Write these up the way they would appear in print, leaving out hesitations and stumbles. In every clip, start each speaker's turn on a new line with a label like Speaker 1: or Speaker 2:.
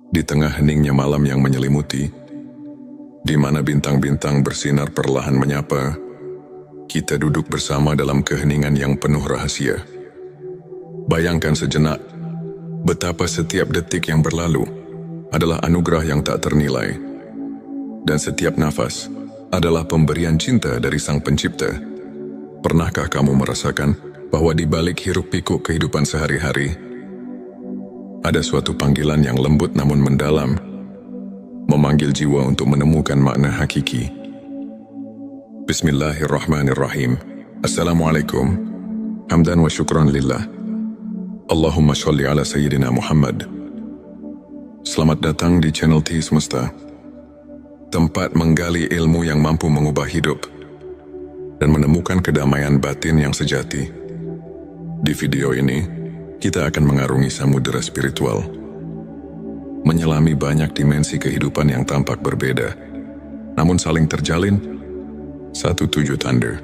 Speaker 1: Di tengah heningnya malam yang menyelimuti, di mana bintang-bintang bersinar perlahan menyapa, kita duduk bersama dalam keheningan yang penuh rahasia. Bayangkan sejenak, betapa setiap detik yang berlalu adalah anugerah yang tak ternilai, dan setiap nafas adalah pemberian cinta dari Sang Pencipta. Pernahkah kamu merasakan bahwa di balik hiruk-pikuk kehidupan sehari-hari, ada suatu panggilan yang lembut namun mendalam, memanggil jiwa untuk menemukan makna hakiki? Bismillahirrahmanirrahim. Assalamualaikum. Hamdan wa syukran lillah. Allahumma sholli ala Sayyidina Muhammad. Selamat datang di channel T Semesta, tempat menggali ilmu yang mampu mengubah hidup dan menemukan kedamaian batin yang sejati. Di video ini, kita akan mengarungi samudera spiritual, menyelami banyak dimensi kehidupan yang tampak berbeda, namun saling terjalin satu tujuh tanda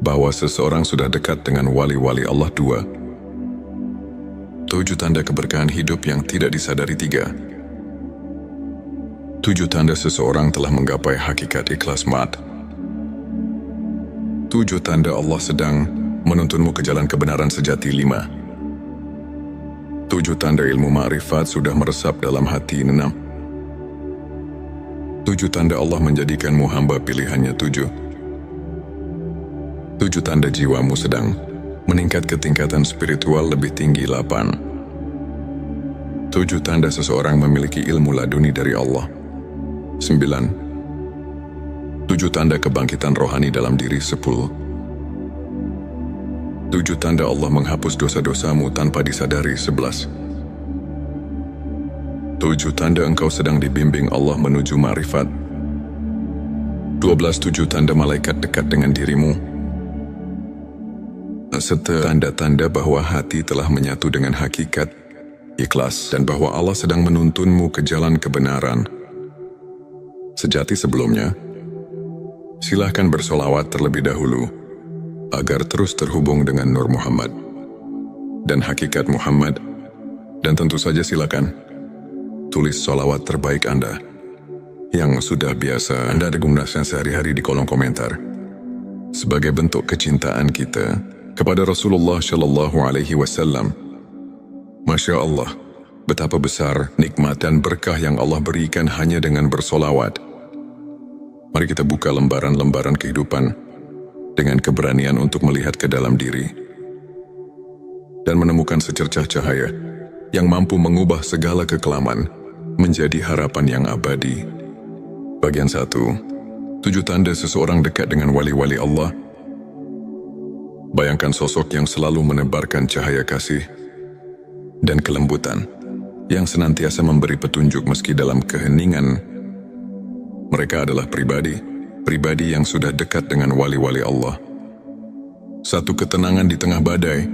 Speaker 1: bahwa seseorang sudah dekat dengan wali-wali Allah. 2. 7 tanda keberkahan hidup yang tidak disadari. 3. 7 tanda seseorang telah menggapai hakikat ikhlas mat. 7 tanda Allah sedang menuntunmu ke jalan kebenaran sejati. 5. 7 tanda ilmu ma'rifat sudah meresap dalam hati. 6. 7 tanda Allah menjadikanmu hamba pilihannya. 7 tanda jiwamu sedang meningkat ke tingkatan spiritual lebih tinggi. 8. 7 tanda seseorang memiliki ilmu laduni dari Allah. 9. 7 tanda kebangkitan rohani dalam diri. 10. 7 tanda Allah menghapus dosa-dosamu tanpa disadari. 11. 7 tanda engkau sedang dibimbing Allah menuju ma'rifat. 12. 7 tanda malaikat dekat dengan dirimu, serta tanda-tanda bahwa hati telah menyatu dengan hakikat ikhlas dan bahwa Allah sedang menuntunmu ke jalan kebenaran sejati. Sebelumnya, silahkan bersolawat terlebih dahulu agar terus terhubung dengan Nur Muhammad dan hakikat Muhammad. Dan tentu saja silakan tulis solawat terbaik Anda yang sudah biasa Anda gunakan sehari-hari di kolom komentar sebagai bentuk kecintaan kita kepada Rasulullah Shallallahu Alaihi Wasallam. Masya Allah, betapa besar nikmat dan berkah yang Allah berikan hanya dengan bersolawat. Mari kita buka lembaran-lembaran kehidupan dengan keberanian untuk melihat ke dalam diri dan menemukan secercah cahaya yang mampu mengubah segala kekelaman menjadi harapan yang abadi. Bagian 1. 7 tanda seseorang dekat dengan wali-wali Allah. Bayangkan sosok yang selalu menebarkan cahaya kasih dan kelembutan, yang senantiasa memberi petunjuk meski dalam keheningan. Mereka adalah pribadi yang sudah dekat dengan wali-wali Allah. Satu ketenangan di tengah badai.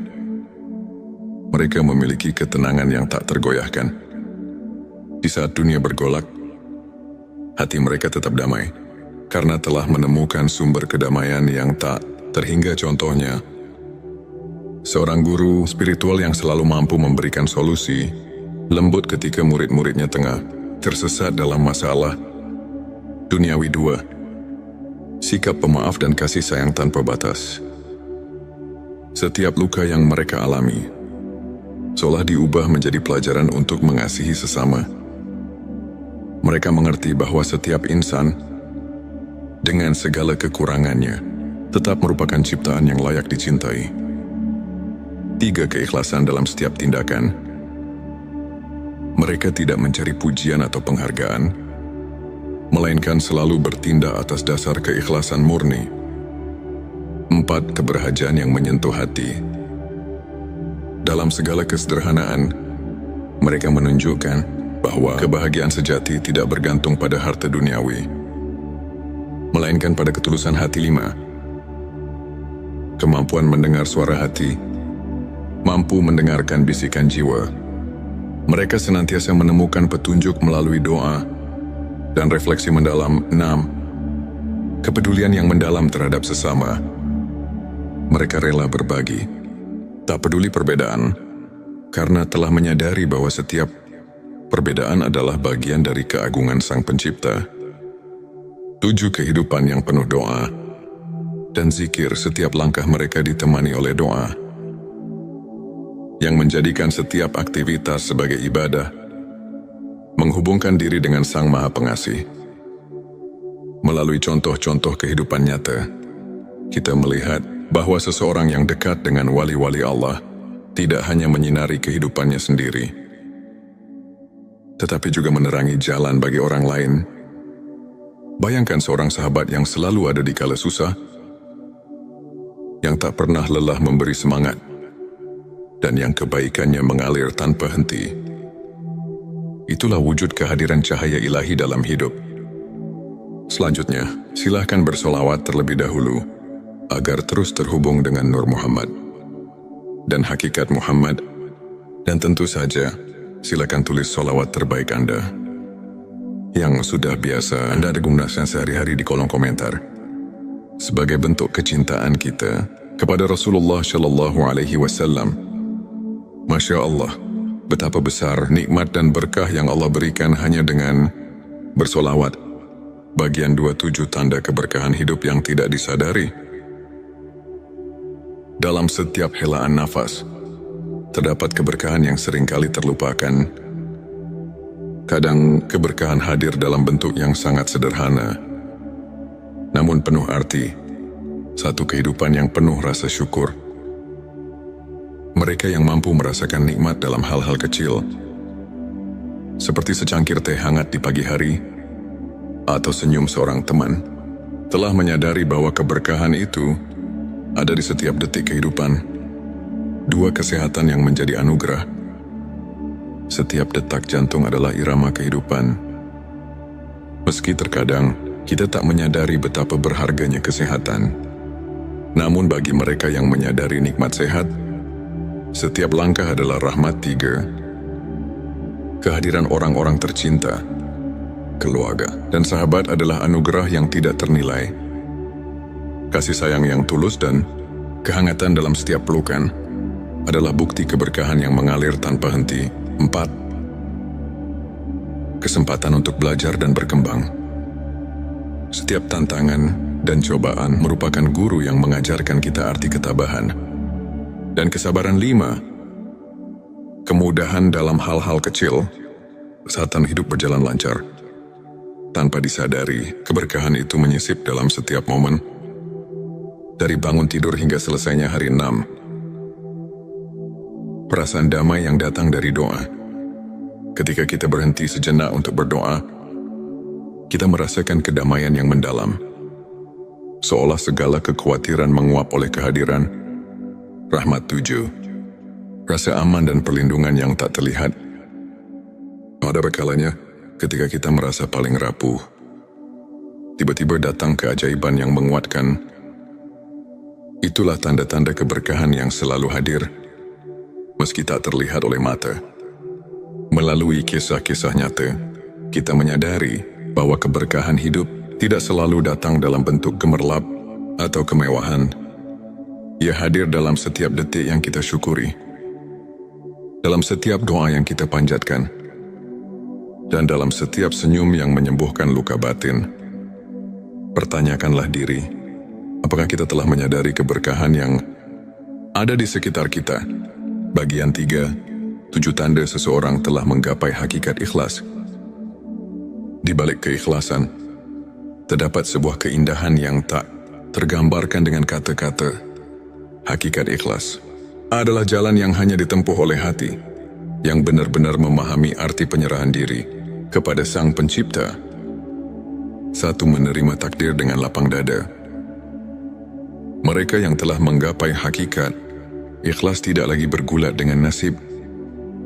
Speaker 1: Mereka memiliki ketenangan yang tak tergoyahkan. Di saat dunia bergolak, hati mereka tetap damai, karena telah menemukan sumber kedamaian yang tak terhingga. Contohnya, seorang guru spiritual yang selalu mampu memberikan solusi lembut ketika murid-muridnya tengah tersesat dalam masalah duniawi. 2. Sikap pemaaf dan kasih sayang tanpa batas. Setiap luka yang mereka alami seolah diubah menjadi pelajaran untuk mengasihi sesama. Mereka mengerti bahwa setiap insan, dengan segala kekurangannya, tetap merupakan ciptaan yang layak dicintai. 3. Keikhlasan dalam setiap tindakan. Mereka tidak mencari pujian atau penghargaan, melainkan selalu bertindak atas dasar keikhlasan murni. 4. Keberhajaan yang menyentuh hati. Dalam segala kesederhanaan, mereka menunjukkan bahwa kebahagiaan sejati tidak bergantung pada harta duniawi, melainkan pada ketulusan hati. 5. Kemampuan mendengar suara hati. Mampu mendengarkan bisikan jiwa. Mereka senantiasa menemukan petunjuk melalui doa dan refleksi mendalam. 6. Kepedulian yang mendalam terhadap sesama. Mereka rela berbagi, tak peduli perbedaan, karena telah menyadari bahwa setiap Perbedaan adalah bagian dari keagungan Sang Pencipta. 7 kehidupan yang penuh doa dan zikir, setiap langkah mereka ditemani oleh doa, yang menjadikan setiap aktivitas sebagai ibadah, menghubungkan diri dengan Sang Maha Pengasih. Melalui contoh-contoh kehidupan nyata, kita melihat bahwa seseorang yang dekat dengan wali-wali Allah tidak hanya menyinari kehidupannya sendiri, tetapi juga menerangi jalan bagi orang lain. Bayangkan seorang sahabat yang selalu ada di kala susah, yang tak pernah lelah memberi semangat, dan yang kebaikannya mengalir tanpa henti. Itulah wujud kehadiran cahaya ilahi dalam hidup. Selanjutnya, silahkan bersolawat terlebih dahulu, agar terus terhubung dengan Nur Muhammad dan hakikat Muhammad. Dan tentu saja, silakan tulis solawat terbaik Anda yang sudah biasa Anda gunakan sehari-hari di kolom komentar, sebagai bentuk kecintaan kita kepada Rasulullah Shallallahu Alaihi Wasallam. Masya Allah, betapa besar nikmat dan berkah yang Allah berikan hanya dengan bersolawat. Bagian 27 tanda keberkahan hidup yang tidak disadari. Dalam setiap helaan nafas, terdapat keberkahan yang seringkali terlupakan. Kadang keberkahan hadir dalam bentuk yang sangat sederhana, namun penuh arti. Satu kehidupan yang penuh rasa syukur. Mereka yang mampu merasakan nikmat dalam hal-hal kecil, seperti secangkir teh hangat di pagi hari, atau senyum seorang teman, telah menyadari bahwa keberkahan itu ada di setiap detik kehidupan. 2 kesehatan yang menjadi anugerah. Setiap detak jantung adalah irama kehidupan. Meski terkadang kita tak menyadari betapa berharganya kesehatan, namun bagi mereka yang menyadari nikmat sehat, setiap langkah adalah rahmat. 3. Kehadiran orang-orang tercinta, keluarga, dan sahabat adalah anugerah yang tidak ternilai. Kasih sayang yang tulus dan kehangatan dalam setiap pelukan adalah bukti keberkahan yang mengalir tanpa henti. 4. Kesempatan untuk belajar dan berkembang. Setiap tantangan dan cobaan merupakan guru yang mengajarkan kita arti ketabahan dan kesabaran. 5. Kemudahan dalam hal-hal kecil saat hidup berjalan lancar. Tanpa disadari, keberkahan itu menyisip dalam setiap momen, dari bangun tidur hingga selesainya hari. 6. Perasaan damai yang datang dari doa. Ketika kita berhenti sejenak untuk berdoa, kita merasakan kedamaian yang mendalam, seolah segala kekhawatiran menguap oleh kehadiran rahmat. 7. Rasa aman dan perlindungan yang tak terlihat. Ada kalanya ketika kita merasa paling rapuh, tiba-tiba datang keajaiban yang menguatkan. Itulah tanda-tanda keberkahan yang selalu hadir, meski tak terlihat oleh mata. Melalui kisah-kisah nyata, kita menyadari bahwa keberkahan hidup tidak selalu datang dalam bentuk gemerlap atau kemewahan. Ia hadir dalam setiap detik yang kita syukuri, dalam setiap doa yang kita panjatkan, dan dalam setiap senyum yang menyembuhkan luka batin. Pertanyakanlah diri, apakah kita telah menyadari keberkahan yang ada di sekitar kita? Bagian 3, 7 tanda seseorang telah menggapai hakikat ikhlas. Di balik keikhlasan, terdapat sebuah keindahan yang tak tergambarkan dengan kata-kata. Hakikat ikhlas adalah jalan yang hanya ditempuh oleh hati, yang benar-benar memahami arti penyerahan diri kepada Sang Pencipta. 1. Menerima takdir dengan lapang dada. Mereka yang telah menggapai hakikat ikhlas tidak lagi bergulat dengan nasib,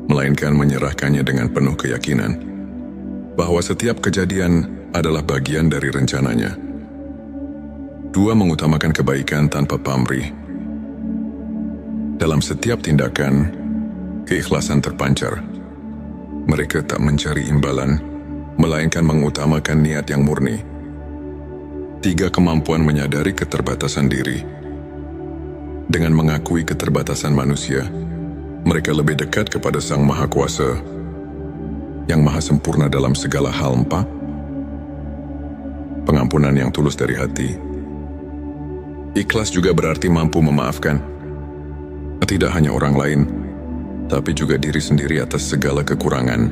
Speaker 1: melainkan menyerahkannya dengan penuh keyakinan bahwa setiap kejadian adalah bagian dari rencananya. 2. Mengutamakan kebaikan tanpa pamrih. Dalam setiap tindakan, keikhlasan terpancar. Mereka tak mencari imbalan, melainkan mengutamakan niat yang murni. 3. Kemampuan menyadari keterbatasan diri. Dengan mengakui keterbatasan manusia, mereka lebih dekat kepada Sang Maha Kuasa. yang maha sempurna dalam segala hal. 4. Pengampunan yang tulus dari hati. Ikhlas juga berarti mampu memaafkan, tidak hanya orang lain, tapi juga diri sendiri atas segala kekurangan.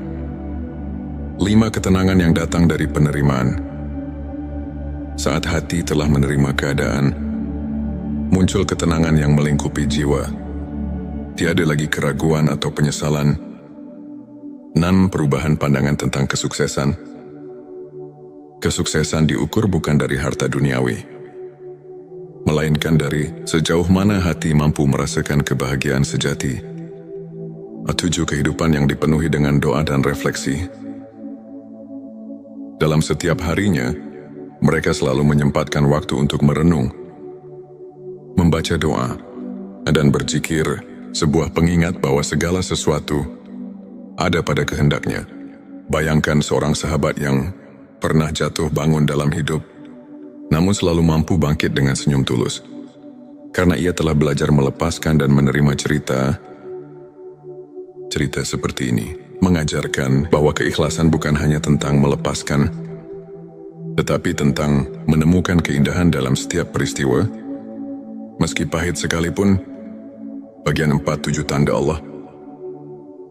Speaker 1: 5. Ketenangan yang datang dari penerimaan. Saat hati telah menerima keadaan, muncul ketenangan yang melingkupi jiwa. Tiada lagi keraguan atau penyesalan. 6. Perubahan pandangan tentang kesuksesan. Kesuksesan diukur bukan dari harta duniawi, melainkan dari sejauh mana hati mampu merasakan kebahagiaan sejati. 7. Kehidupan yang dipenuhi dengan doa dan refleksi. Dalam setiap harinya, mereka selalu menyempatkan waktu untuk merenung, membaca doa, dan berzikir, sebuah pengingat bahwa segala sesuatu ada pada kehendaknya. Bayangkan seorang sahabat yang pernah jatuh bangun dalam hidup, namun selalu mampu bangkit dengan senyum tulus. Karena ia telah belajar melepaskan dan menerima cerita seperti ini. Mengajarkan bahwa keikhlasan bukan hanya tentang melepaskan, tetapi tentang menemukan keindahan dalam setiap peristiwa, meski pahit sekalipun. Bagian 4. 7 tanda Allah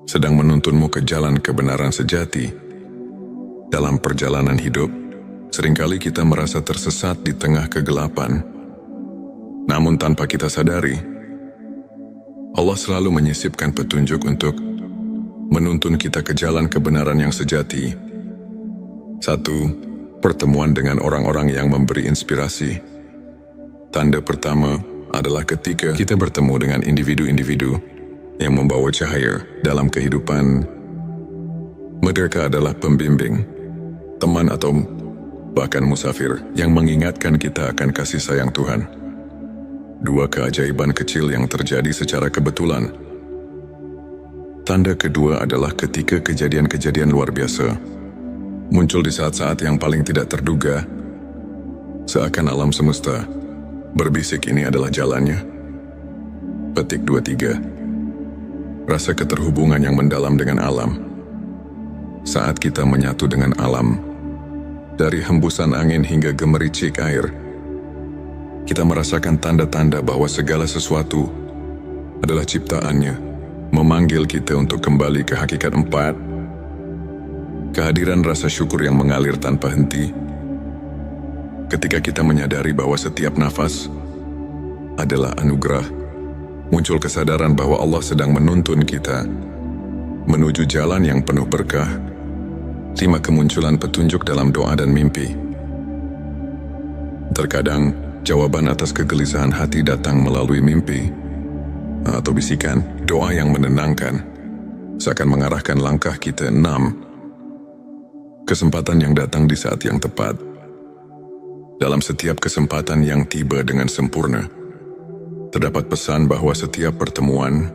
Speaker 1: sedang menuntunmu ke jalan kebenaran sejati. Dalam perjalanan hidup, seringkali kita merasa tersesat di tengah kegelapan. Namun tanpa kita sadari, Allah selalu menyisipkan petunjuk untuk menuntun kita ke jalan kebenaran yang sejati. 1. Pertemuan dengan orang-orang yang memberi inspirasi. Tanda pertama adalah ketika kita bertemu dengan individu-individu yang membawa cahaya dalam kehidupan. Mereka adalah pembimbing, teman atau bahkan musafir yang mengingatkan kita akan kasih sayang Tuhan. 2. Keajaiban kecil yang terjadi secara kebetulan. Tanda kedua adalah ketika kejadian-kejadian luar biasa muncul di saat-saat yang paling tidak terduga, seakan alam semesta berbisik ini adalah jalannya. Petik 23. Rasa keterhubungan yang mendalam dengan alam. Saat kita menyatu dengan alam, dari hembusan angin hingga gemericik air, kita merasakan tanda-tanda bahwa segala sesuatu adalah ciptaannya, memanggil kita untuk kembali ke hakikat. 4. Kehadiran rasa syukur yang mengalir tanpa henti. Ketika kita menyadari bahwa setiap nafas adalah anugerah, muncul kesadaran bahwa Allah sedang menuntun kita menuju jalan yang penuh berkah. 5. Kemunculan petunjuk dalam doa dan mimpi. Terkadang, jawaban atas kegelisahan hati datang melalui mimpi atau bisikan doa yang menenangkan, seakan mengarahkan langkah kita. 6. Kesempatan yang datang di saat yang tepat. Dalam setiap kesempatan yang tiba dengan sempurna, terdapat pesan bahwa setiap pertemuan,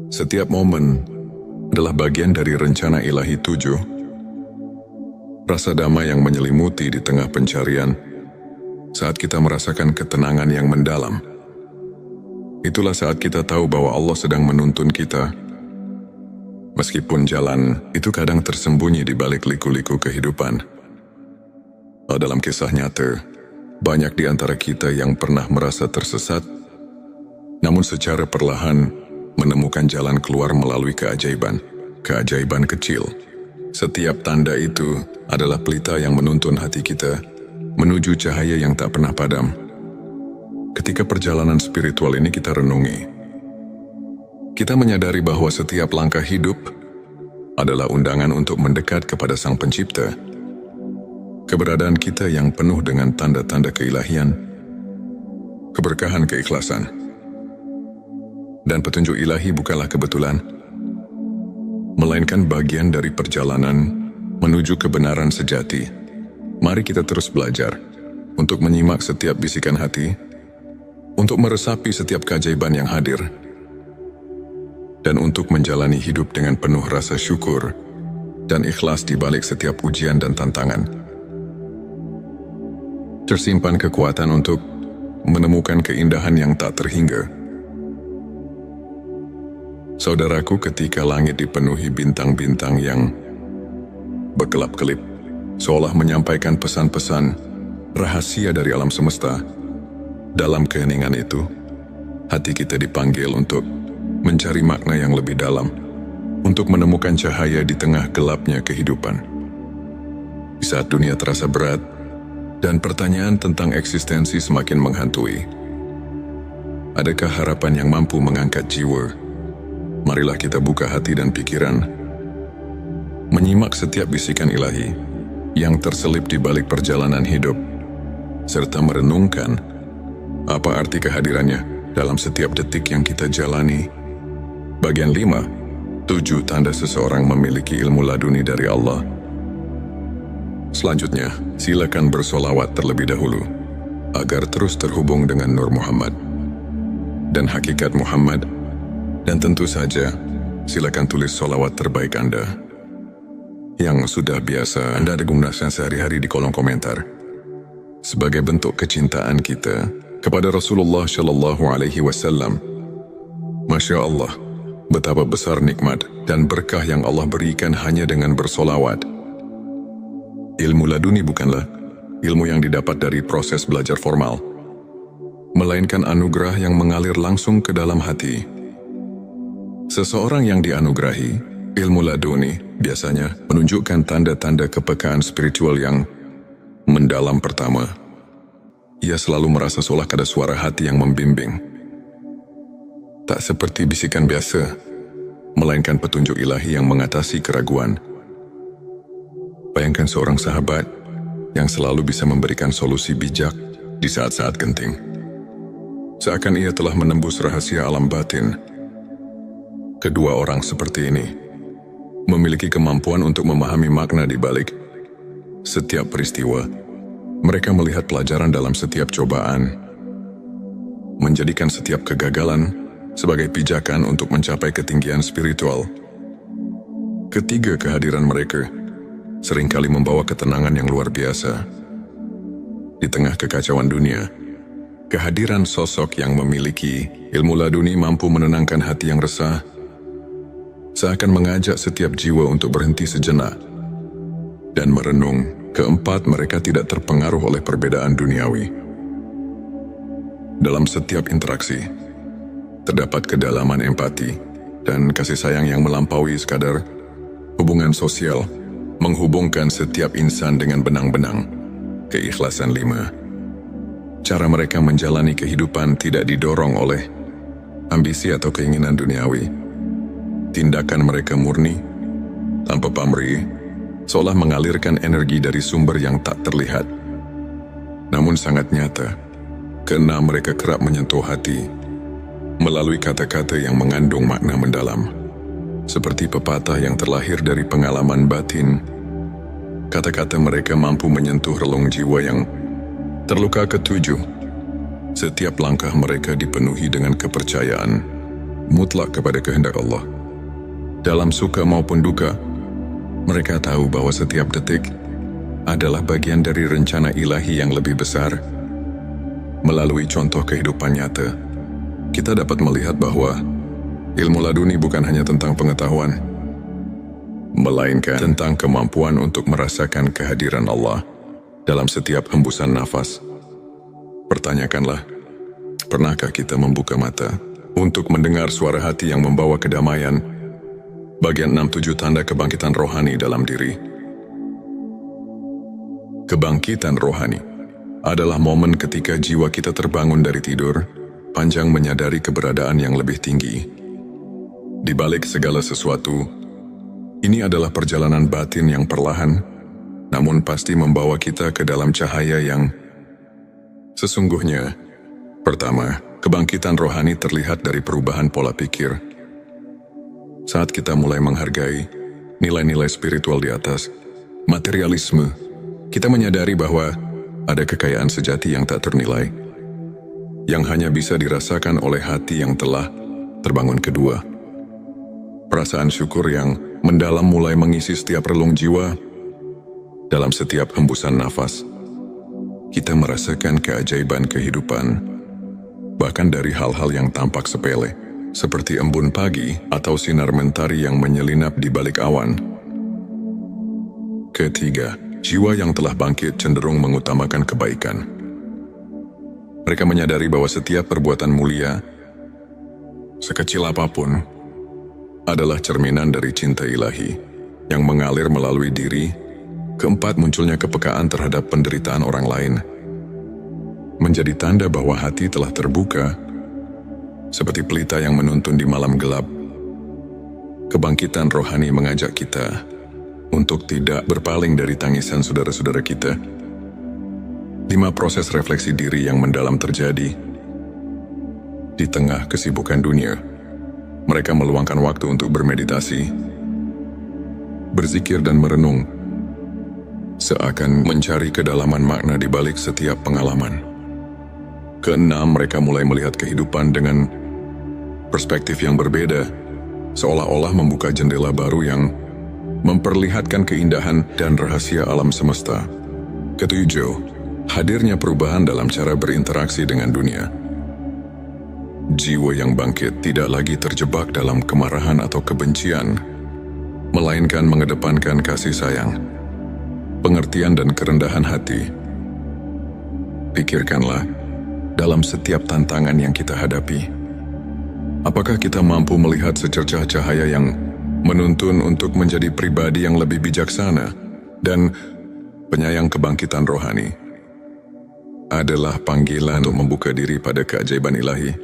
Speaker 1: setiap momen adalah bagian dari rencana ilahi. 7. Rasa damai yang menyelimuti di tengah pencarian. Saat kita merasakan ketenangan yang mendalam, itulah saat kita tahu bahwa Allah sedang menuntun kita. Meskipun jalan itu kadang tersembunyi di balik liku-liku kehidupan. Dalam kisah nyata, banyak di antara kita yang pernah merasa tersesat, namun secara perlahan menemukan jalan keluar melalui keajaiban kecil. Setiap tanda itu adalah pelita yang menuntun hati kita menuju cahaya yang tak pernah padam. Ketika perjalanan spiritual ini kita renungi, kita menyadari bahwa setiap langkah hidup adalah undangan untuk mendekat kepada Sang Pencipta. Keberadaan kita yang penuh dengan tanda-tanda keilahian, keberkahan keikhlasan, dan petunjuk ilahi bukanlah kebetulan, melainkan bagian dari perjalanan menuju kebenaran sejati. Mari kita terus belajar untuk menyimak setiap bisikan hati, untuk meresapi setiap keajaiban yang hadir, dan untuk menjalani hidup dengan penuh rasa syukur dan ikhlas di balik setiap ujian dan tantangan. Tersimpan kekuatan untuk menemukan keindahan yang tak terhingga. Saudaraku, ketika langit dipenuhi bintang-bintang yang berkelap-kelip, seolah menyampaikan pesan-pesan rahasia dari alam semesta. Dalam keheningan itu, hati kita dipanggil untuk mencari makna yang lebih dalam, untuk menemukan cahaya di tengah gelapnya kehidupan. Di saat dunia terasa berat, dan pertanyaan tentang eksistensi semakin menghantui, adakah harapan yang mampu mengangkat jiwa? Marilah kita buka hati dan pikiran, menyimak setiap bisikan ilahi yang terselip di balik perjalanan hidup, serta merenungkan apa arti kehadirannya dalam setiap detik yang kita jalani. Bagian 5, 7 tanda seseorang memiliki ilmu laduni dari Allah. Selanjutnya, silakan bersolawat terlebih dahulu, agar terus terhubung dengan Nur Muhammad dan hakikat Muhammad. Dan tentu saja, silakan tulis solawat terbaik Anda yang sudah biasa Anda gunakan sehari-hari di kolom komentar, sebagai bentuk kecintaan kita kepada Rasulullah Shallallahu Alaihi Wasallam. Masya Allah, betapa besar nikmat dan berkah yang Allah berikan hanya dengan bersolawat. Ilmu laduni bukanlah ilmu yang didapat dari proses belajar formal, melainkan anugerah yang mengalir langsung ke dalam hati. Seseorang yang dianugerahi ilmu laduni biasanya menunjukkan tanda-tanda kepekaan spiritual yang mendalam. Pertama, ia selalu merasa seolah ada suara hati yang membimbing. Tak seperti bisikan biasa, melainkan petunjuk ilahi yang mengatasi keraguan. Bayangkan seorang sahabat yang selalu bisa memberikan solusi bijak di saat-saat genting. Seakan ia telah menembus rahasia alam batin. Kedua orang seperti ini memiliki kemampuan untuk memahami makna di balik setiap peristiwa. Mereka melihat pelajaran dalam setiap cobaan, menjadikan setiap kegagalan sebagai pijakan untuk mencapai ketinggian spiritual. Ketiga, kehadiran mereka seringkali membawa ketenangan yang luar biasa. Di tengah kekacauan dunia, kehadiran sosok yang memiliki ilmu laduni mampu menenangkan hati yang resah, seakan mengajak setiap jiwa untuk berhenti sejenak dan merenung. Keempat, mereka tidak terpengaruh oleh perbedaan duniawi. Dalam setiap interaksi, terdapat kedalaman empati dan kasih sayang yang melampaui sekadar hubungan sosial, menghubungkan setiap insan dengan benang-benang keikhlasan. 5, cara mereka menjalani kehidupan tidak didorong oleh ambisi atau keinginan duniawi. Tindakan mereka murni, tanpa pamrih, seolah mengalirkan energi dari sumber yang tak terlihat, namun sangat nyata. Keenam, mereka kerap menyentuh hati melalui kata-kata yang mengandung makna mendalam, seperti pepatah yang terlahir dari pengalaman batin. Kata-kata mereka mampu menyentuh relung jiwa yang terluka. Ketujuh, setiap langkah mereka dipenuhi dengan kepercayaan mutlak kepada kehendak Allah. Dalam suka maupun duka, mereka tahu bahwa setiap detik adalah bagian dari rencana ilahi yang lebih besar. Melalui contoh kehidupan nyata, kita dapat melihat bahwa ilmu laduni bukan hanya tentang pengetahuan, melainkan tentang kemampuan untuk merasakan kehadiran Allah dalam setiap hembusan nafas. Pertanyakanlah, pernahkah kita membuka mata untuk mendengar suara hati yang membawa kedamaian? Bagian 6-7 tanda kebangkitan rohani dalam diri. Kebangkitan rohani adalah momen ketika jiwa kita terbangun dari tidur panjang menyadari keberadaan yang lebih tinggi. Di balik segala sesuatu, ini adalah perjalanan batin yang perlahan, namun pasti membawa kita ke dalam cahaya yang sesungguhnya. Pertama, kebangkitan rohani terlihat dari perubahan pola pikir. Saat kita mulai menghargai nilai-nilai spiritual di atas materialisme, kita menyadari bahwa ada kekayaan sejati yang tak ternilai, yang hanya bisa dirasakan oleh hati yang telah terbangun. Kedua, perasaan syukur yang mendalam mulai mengisi setiap relung jiwa. Dalam setiap hembusan nafas, kita merasakan keajaiban kehidupan, bahkan dari hal-hal yang tampak sepele, seperti embun pagi atau sinar mentari yang menyelinap di balik awan. Ketiga, jiwa yang telah bangkit cenderung mengutamakan kebaikan. Mereka menyadari bahwa setiap perbuatan mulia, sekecil apapun, adalah cerminan dari cinta ilahi yang mengalir melalui diri. Keempat, munculnya kepekaan terhadap penderitaan orang lain menjadi tanda bahwa hati telah terbuka, seperti pelita yang menuntun di malam gelap. Kebangkitan rohani mengajak kita untuk tidak berpaling dari tangisan saudara-saudara kita. 5. Proses refleksi diri yang mendalam terjadi. Di tengah kesibukan dunia, mereka meluangkan waktu untuk bermeditasi, berzikir dan merenung, seakan mencari kedalaman makna di balik setiap pengalaman. Keenam, mereka mulai melihat kehidupan dengan perspektif yang berbeda, seolah-olah membuka jendela baru yang memperlihatkan keindahan dan rahasia alam semesta. Ketujuh, hadirnya perubahan dalam cara berinteraksi dengan dunia. Jiwa yang bangkit tidak lagi terjebak dalam kemarahan atau kebencian, melainkan mengedepankan kasih sayang, pengertian dan kerendahan hati. Pikirkanlah, dalam setiap tantangan yang kita hadapi, apakah kita mampu melihat secercah cahaya yang menuntun untuk menjadi pribadi yang lebih bijaksana dan penyayang? Kebangkitan rohani adalah panggilan untuk membuka diri pada keajaiban ilahi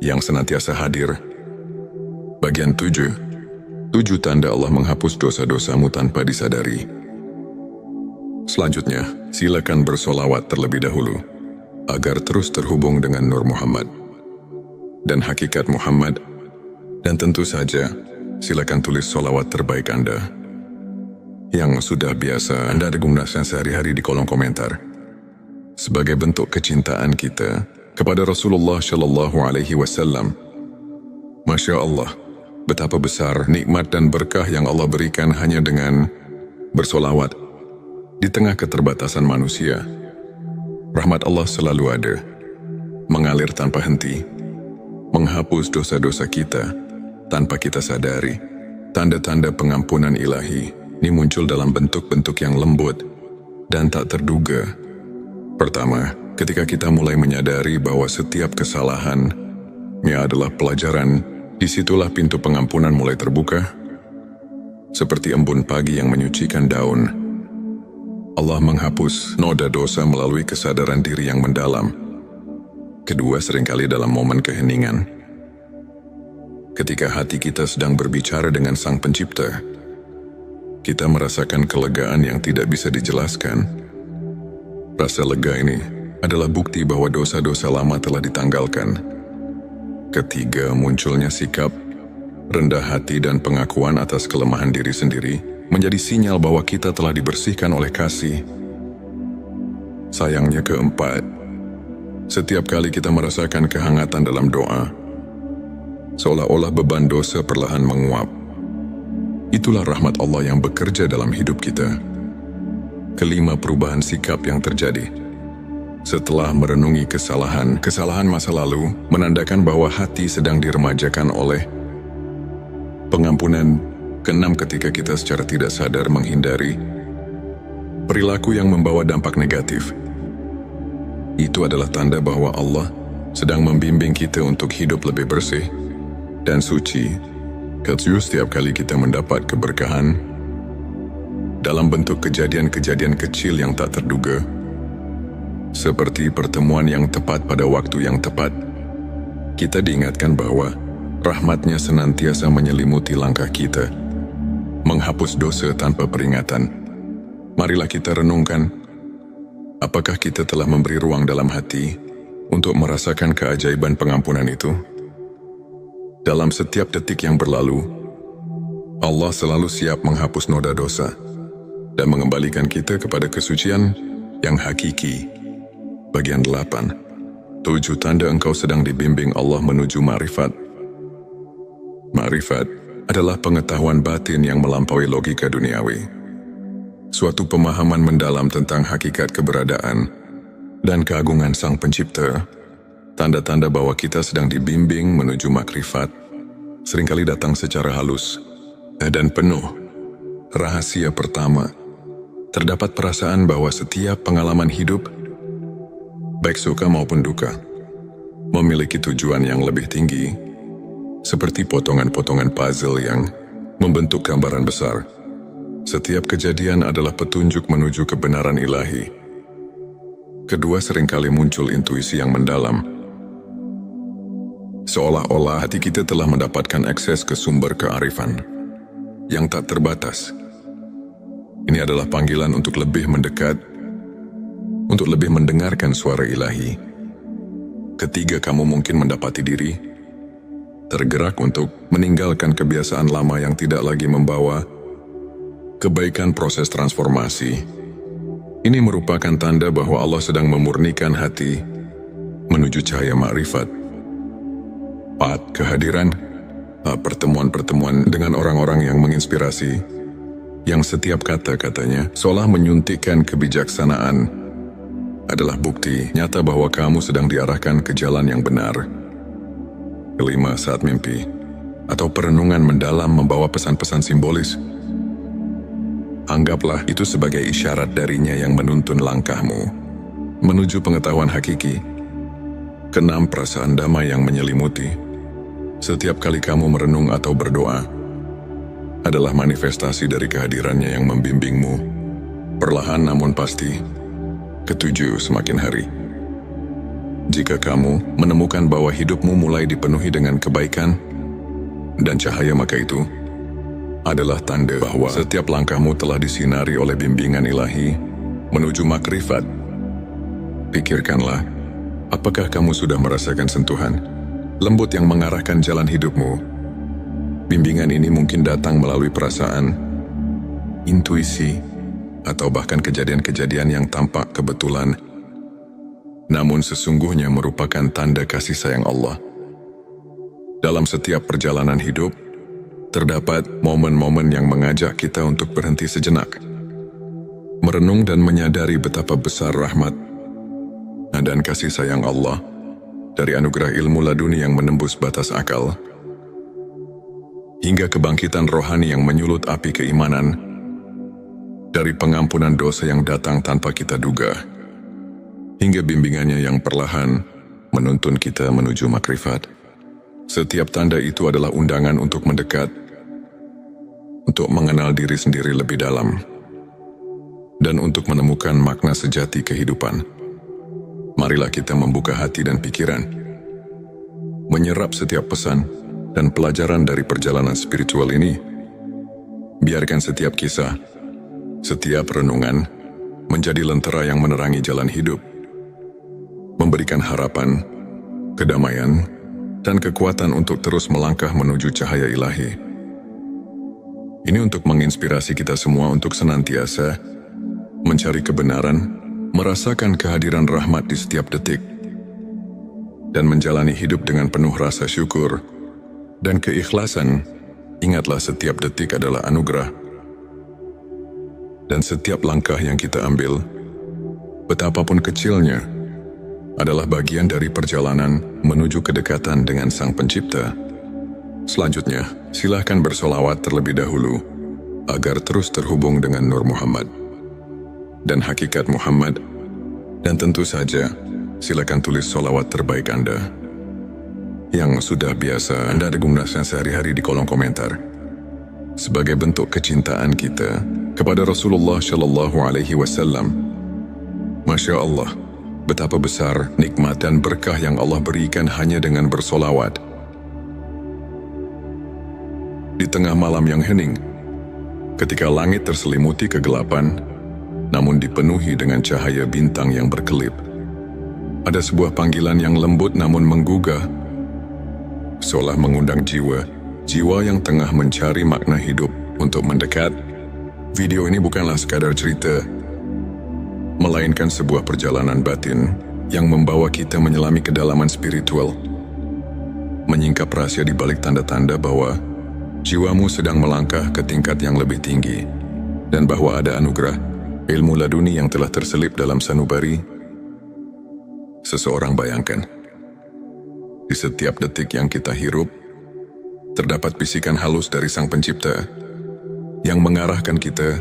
Speaker 1: yang senantiasa hadir. Bagian 7. 7 tanda Allah menghapus dosa-dosamu tanpa disadari. Selanjutnya, silakan bersolawat terlebih dahulu agar terus terhubung dengan Nur Muhammad dan hakikat Muhammad. Dan tentu saja, silakan tulis solawat terbaik Anda yang sudah biasa Anda gunakan sehari-hari di kolom komentar, sebagai bentuk kecintaan kita kepada Rasulullah Shallallahu Alaihi Wasallam. Masya Allah, betapa besar nikmat dan berkah yang Allah berikan hanya dengan bersolawat di tengah keterbatasan manusia. Rahmat Allah selalu ada, mengalir tanpa henti, menghapus dosa-dosa kita tanpa kita sadari. Tanda-tanda pengampunan ilahi ini muncul dalam bentuk-bentuk yang lembut dan tak terduga. Pertama, ketika kita mulai menyadari bahwa setiap kesalahannya adalah pelajaran, disitulah pintu pengampunan mulai terbuka. Seperti embun pagi yang menyucikan daun, Allah menghapus noda dosa melalui kesadaran diri yang mendalam. Kedua, seringkali dalam momen keheningan, ketika hati kita sedang berbicara dengan Sang Pencipta, kita merasakan kelegaan yang tidak bisa dijelaskan. Rasa lega ini adalah bukti bahwa dosa-dosa lama telah ditanggalkan. Ketiga, munculnya sikap rendah hati dan pengakuan atas kelemahan diri sendiri menjadi sinyal bahwa kita telah dibersihkan oleh kasih. Sayangnya, keempat, setiap kali kita merasakan kehangatan dalam doa, seolah-olah beban dosa perlahan menguap. Itulah rahmat Allah yang bekerja dalam hidup kita. Kelima, perubahan sikap yang terjadi setelah merenungi kesalahan masa lalu menandakan bahwa hati sedang diremajakan oleh pengampunan. Keenam, ketika kita secara tidak sadar menghindari perilaku yang membawa dampak negatif, itu adalah tanda bahwa Allah sedang membimbing kita untuk hidup lebih bersih dan suci. Ketujuh, setiap kali kita mendapat keberkahan dalam bentuk kejadian-kejadian kecil yang tak terduga, seperti pertemuan yang tepat pada waktu yang tepat, kita diingatkan bahwa rahmat-Nya senantiasa menyelimuti langkah kita, menghapus dosa tanpa peringatan. Marilah kita renungkan, apakah kita telah memberi ruang dalam hati untuk merasakan keajaiban pengampunan itu? Dalam setiap detik yang berlalu, Allah selalu siap menghapus noda dosa dan mengembalikan kita kepada kesucian yang hakiki. Bagian 8. 7 tanda engkau sedang dibimbing Allah menuju ma'rifat. Ma'rifat adalah pengetahuan batin yang melampaui logika duniawi. Suatu pemahaman mendalam tentang hakikat keberadaan dan keagungan Sang Pencipta. Tanda-tanda bahwa kita sedang dibimbing menuju makrifat seringkali datang secara halus dan penuh rahasia. Pertama, terdapat perasaan bahwa setiap pengalaman hidup, baik suka maupun duka, memiliki tujuan yang lebih tinggi, seperti potongan-potongan puzzle yang membentuk gambaran besar. Setiap kejadian adalah petunjuk menuju kebenaran ilahi. Kedua, seringkali muncul intuisi yang mendalam. Seolah-olah hati kita telah mendapatkan akses ke sumber kearifan yang tak terbatas. Ini adalah panggilan untuk lebih mendekat, untuk lebih mendengarkan suara ilahi. Ketiga, kamu mungkin mendapati diri tergerak untuk meninggalkan kebiasaan lama yang tidak lagi membawa kebaikan. Proses transformasi ini merupakan tanda bahwa Allah sedang memurnikan hati menuju cahaya ma'rifat. 4. Kehadiran pertemuan-pertemuan dengan orang-orang yang menginspirasi, yang setiap kata-katanya seolah menyuntikkan kebijaksanaan, adalah bukti nyata bahwa kamu sedang diarahkan ke jalan yang benar. 5. Saat mimpi atau perenungan mendalam membawa pesan-pesan simbolis, anggaplah itu sebagai isyarat darinya yang menuntun langkahmu menuju pengetahuan hakiki. 6. Perasaan damai yang menyelimuti setiap kali kamu merenung atau berdoa adalah manifestasi dari kehadirannya yang membimbingmu, perlahan namun pasti. 7. Semakin hari, jika kamu menemukan bahwa hidupmu mulai dipenuhi dengan kebaikan dan cahaya, maka itu adalah tanda bahwa setiap langkahmu telah disinari oleh bimbingan ilahi menuju makrifat. Pikirkanlah, apakah kamu sudah merasakan sentuhan lembut yang mengarahkan jalan hidupmu? Bimbingan ini mungkin datang melalui perasaan, intuisi, atau bahkan kejadian-kejadian yang tampak kebetulan, namun sesungguhnya merupakan tanda kasih sayang Allah. Dalam setiap perjalanan hidup, terdapat momen-momen yang mengajak kita untuk berhenti sejenak, merenung dan menyadari betapa besar rahmat dan kasih sayang Allah dari anugerah ilmu laduni yang menembus batas akal, hingga kebangkitan rohani yang menyulut api keimanan, dari pengampunan dosa yang datang tanpa kita duga, hingga bimbingannya yang perlahan menuntun kita menuju makrifat. Setiap tanda itu adalah undangan untuk mendekat, untuk mengenal diri sendiri lebih dalam, dan untuk menemukan makna sejati kehidupan. Marilah kita membuka hati dan pikiran, menyerap setiap pesan dan pelajaran dari perjalanan spiritual ini. Biarkan setiap kisah, setiap renungan menjadi lentera yang menerangi jalan hidup, memberikan harapan, kedamaian, dan kekuatan untuk terus melangkah menuju cahaya ilahi. Ini untuk menginspirasi kita semua untuk senantiasa mencari kebenaran, merasakan kehadiran rahmat di setiap detik, dan menjalani hidup dengan penuh rasa syukur dan keikhlasan. Ingatlah, setiap detik adalah anugerah, dan setiap langkah yang kita ambil, betapapun kecilnya, adalah bagian dari perjalanan menuju kedekatan dengan Sang Pencipta. Selanjutnya, silakan bersolawat terlebih dahulu agar terus terhubung dengan Nur Muhammad dan hakikat Muhammad, dan tentu saja silakan tulis solawat terbaik Anda yang sudah biasa Anda gunakan sehari-hari di kolom komentar sebagai bentuk kecintaan kita kepada Rasulullah Shallallahu Alaihi Wasallam. Masya Allah, betapa besar nikmat dan berkah yang Allah berikan hanya dengan bersolawat. Di tengah malam yang hening, ketika langit terselimuti kegelapan, namun dipenuhi dengan cahaya bintang yang berkelip, ada sebuah panggilan yang lembut namun menggugah, seolah mengundang jiwa yang tengah mencari makna hidup untuk mendekat. Video ini bukanlah sekadar cerita, melainkan sebuah perjalanan batin yang membawa kita menyelami kedalaman spiritual, menyingkap rahasia di balik tanda-tanda bahwa jiwamu sedang melangkah ke tingkat yang lebih tinggi, dan bahwa ada anugerah ilmu laduni yang telah terselip dalam sanubari seseorang. Bayangkan, di setiap detik yang kita hirup, terdapat bisikan halus dari Sang Pencipta yang mengarahkan kita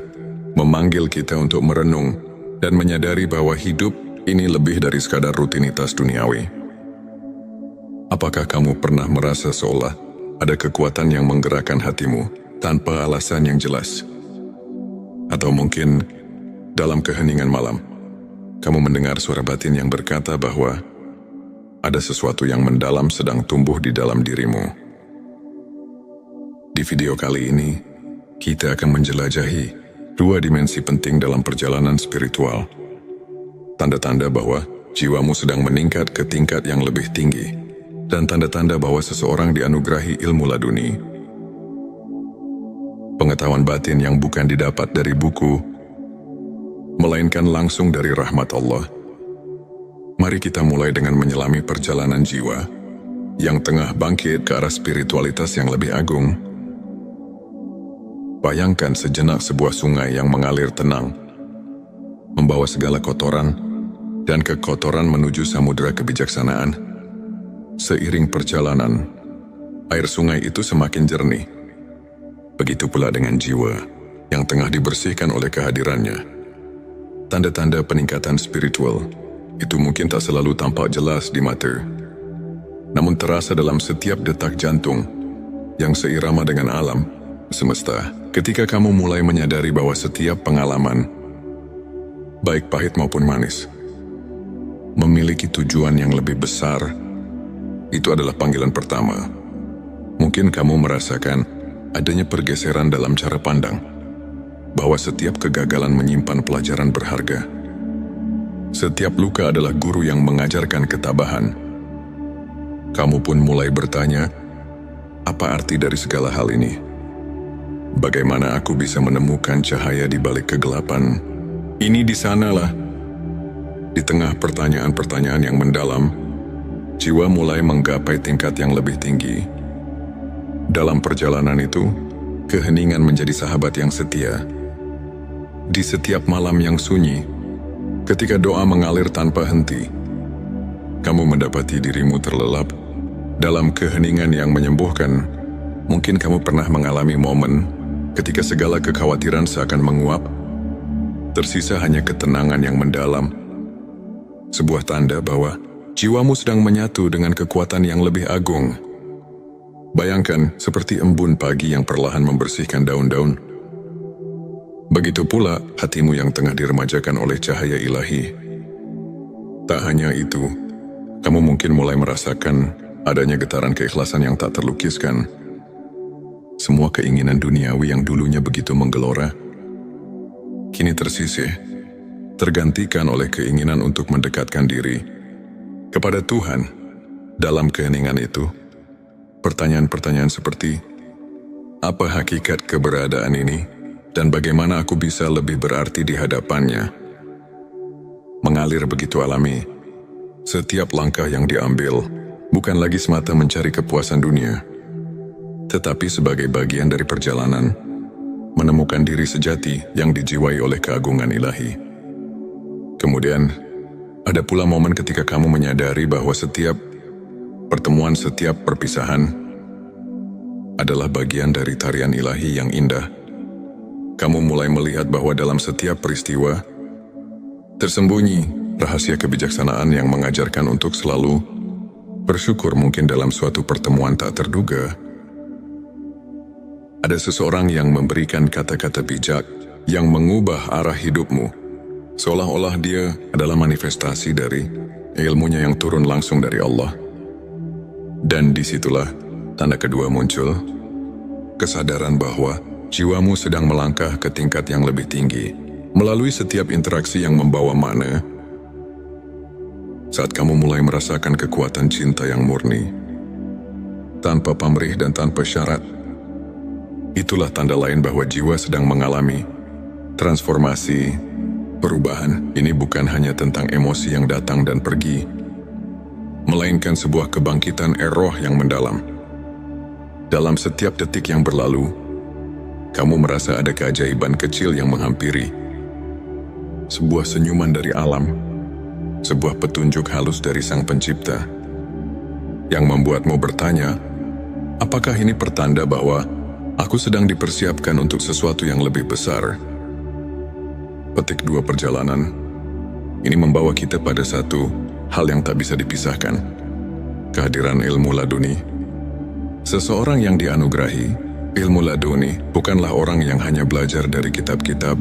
Speaker 1: memanggil kita untuk merenung dan menyadari bahwa hidup ini lebih dari sekadar rutinitas duniawi. Apakah kamu pernah merasa seolah ada kekuatan yang menggerakkan hatimu tanpa alasan yang jelas? Atau mungkin dalam keheningan malam, kamu mendengar suara batin yang berkata bahwa ada sesuatu yang mendalam sedang tumbuh di dalam dirimu. Di video kali ini, kita akan menjelajahi dua dimensi penting dalam perjalanan spiritual. Tanda-tanda bahwa jiwamu sedang meningkat ke tingkat yang lebih tinggi, dan tanda-tanda bahwa seseorang dianugerahi ilmu laduni. Pengetahuan batin yang bukan didapat dari buku, melainkan langsung dari rahmat Allah. Mari kita mulai dengan menyelami perjalanan jiwa yang tengah bangkit ke arah spiritualitas yang lebih agung. Bayangkan sejenak sebuah sungai yang mengalir tenang, membawa segala kotoran dan kekotoran menuju samudera kebijaksanaan. Seiring perjalanan, air sungai itu semakin jernih. Begitu pula dengan jiwa yang tengah dibersihkan oleh kehadirannya. Tanda-tanda peningkatan spiritual itu mungkin tak selalu tampak jelas di mata, namun terasa dalam setiap detak jantung yang seirama dengan alam semesta. Ketika kamu mulai menyadari bahwa setiap pengalaman, baik pahit maupun manis, memiliki tujuan yang lebih besar, itu adalah panggilan pertama. Mungkin kamu merasakan adanya pergeseran dalam cara pandang, bahwa setiap kegagalan menyimpan pelajaran berharga. Setiap luka adalah guru yang mengajarkan ketabahan. Kamu pun mulai bertanya, apa arti dari segala hal ini? Bagaimana aku bisa menemukan cahaya di balik kegelapan? Ini di sanalah. Di tengah pertanyaan-pertanyaan yang mendalam, jiwa mulai menggapai tingkat yang lebih tinggi. Dalam perjalanan itu, keheningan menjadi sahabat yang setia. Di setiap malam yang sunyi, ketika doa mengalir tanpa henti, kamu mendapati dirimu terlelap dalam keheningan yang menyembuhkan. Mungkin kamu pernah mengalami momen ketika segala kekhawatiran seakan menguap, tersisa hanya ketenangan yang mendalam. Sebuah tanda bahwa jiwamu sedang menyatu dengan kekuatan yang lebih agung. Bayangkan seperti embun pagi yang perlahan membersihkan daun-daun. Begitu pula hatimu yang tengah diremajakan oleh cahaya ilahi. Tak hanya itu, kamu mungkin mulai merasakan adanya getaran keikhlasan yang tak terlukiskan. Semua keinginan duniawi yang dulunya begitu menggelora, kini tersisih, tergantikan oleh keinginan untuk mendekatkan diri kepada Tuhan. Dalam keheningan itu, pertanyaan-pertanyaan seperti, apa hakikat keberadaan ini dan bagaimana aku bisa lebih berarti di hadapannya, mengalir begitu alami. Setiap langkah yang diambil bukan lagi semata mencari kepuasan dunia, tetapi sebagai bagian dari perjalanan menemukan diri sejati yang dijiwai oleh keagungan ilahi. Kemudian, ada pula momen ketika kamu menyadari bahwa setiap pertemuan, setiap perpisahan adalah bagian dari tarian ilahi yang indah. Kamu mulai melihat bahwa dalam setiap peristiwa tersembunyi rahasia kebijaksanaan yang mengajarkan untuk selalu bersyukur. Mungkin dalam suatu pertemuan tak terduga, ada seseorang yang memberikan kata-kata bijak yang mengubah arah hidupmu, seolah-olah dia adalah manifestasi dari ilmunya yang turun langsung dari Allah. Dan disitulah tanda kedua muncul, kesadaran bahwa jiwamu sedang melangkah ke tingkat yang lebih tinggi melalui setiap interaksi yang membawa makna. Saat kamu mulai merasakan kekuatan cinta yang murni, tanpa pamrih dan tanpa syarat, itulah tanda lain bahwa jiwa sedang mengalami transformasi, perubahan. Ini bukan hanya tentang emosi yang datang dan pergi, melainkan sebuah kebangkitan roh yang mendalam. Dalam setiap detik yang berlalu, kamu merasa ada keajaiban kecil yang menghampiri. Sebuah senyuman dari alam, sebuah petunjuk halus dari Sang Pencipta, yang membuatmu bertanya, apakah ini pertanda bahwa aku sedang dipersiapkan untuk sesuatu yang lebih besar? petik 2 perjalanan. Ini membawa kita pada satu hal yang tak bisa dipisahkan. Kehadiran ilmu laduni. Seseorang yang dianugerahi ilmu laduni bukanlah orang yang hanya belajar dari kitab-kitab,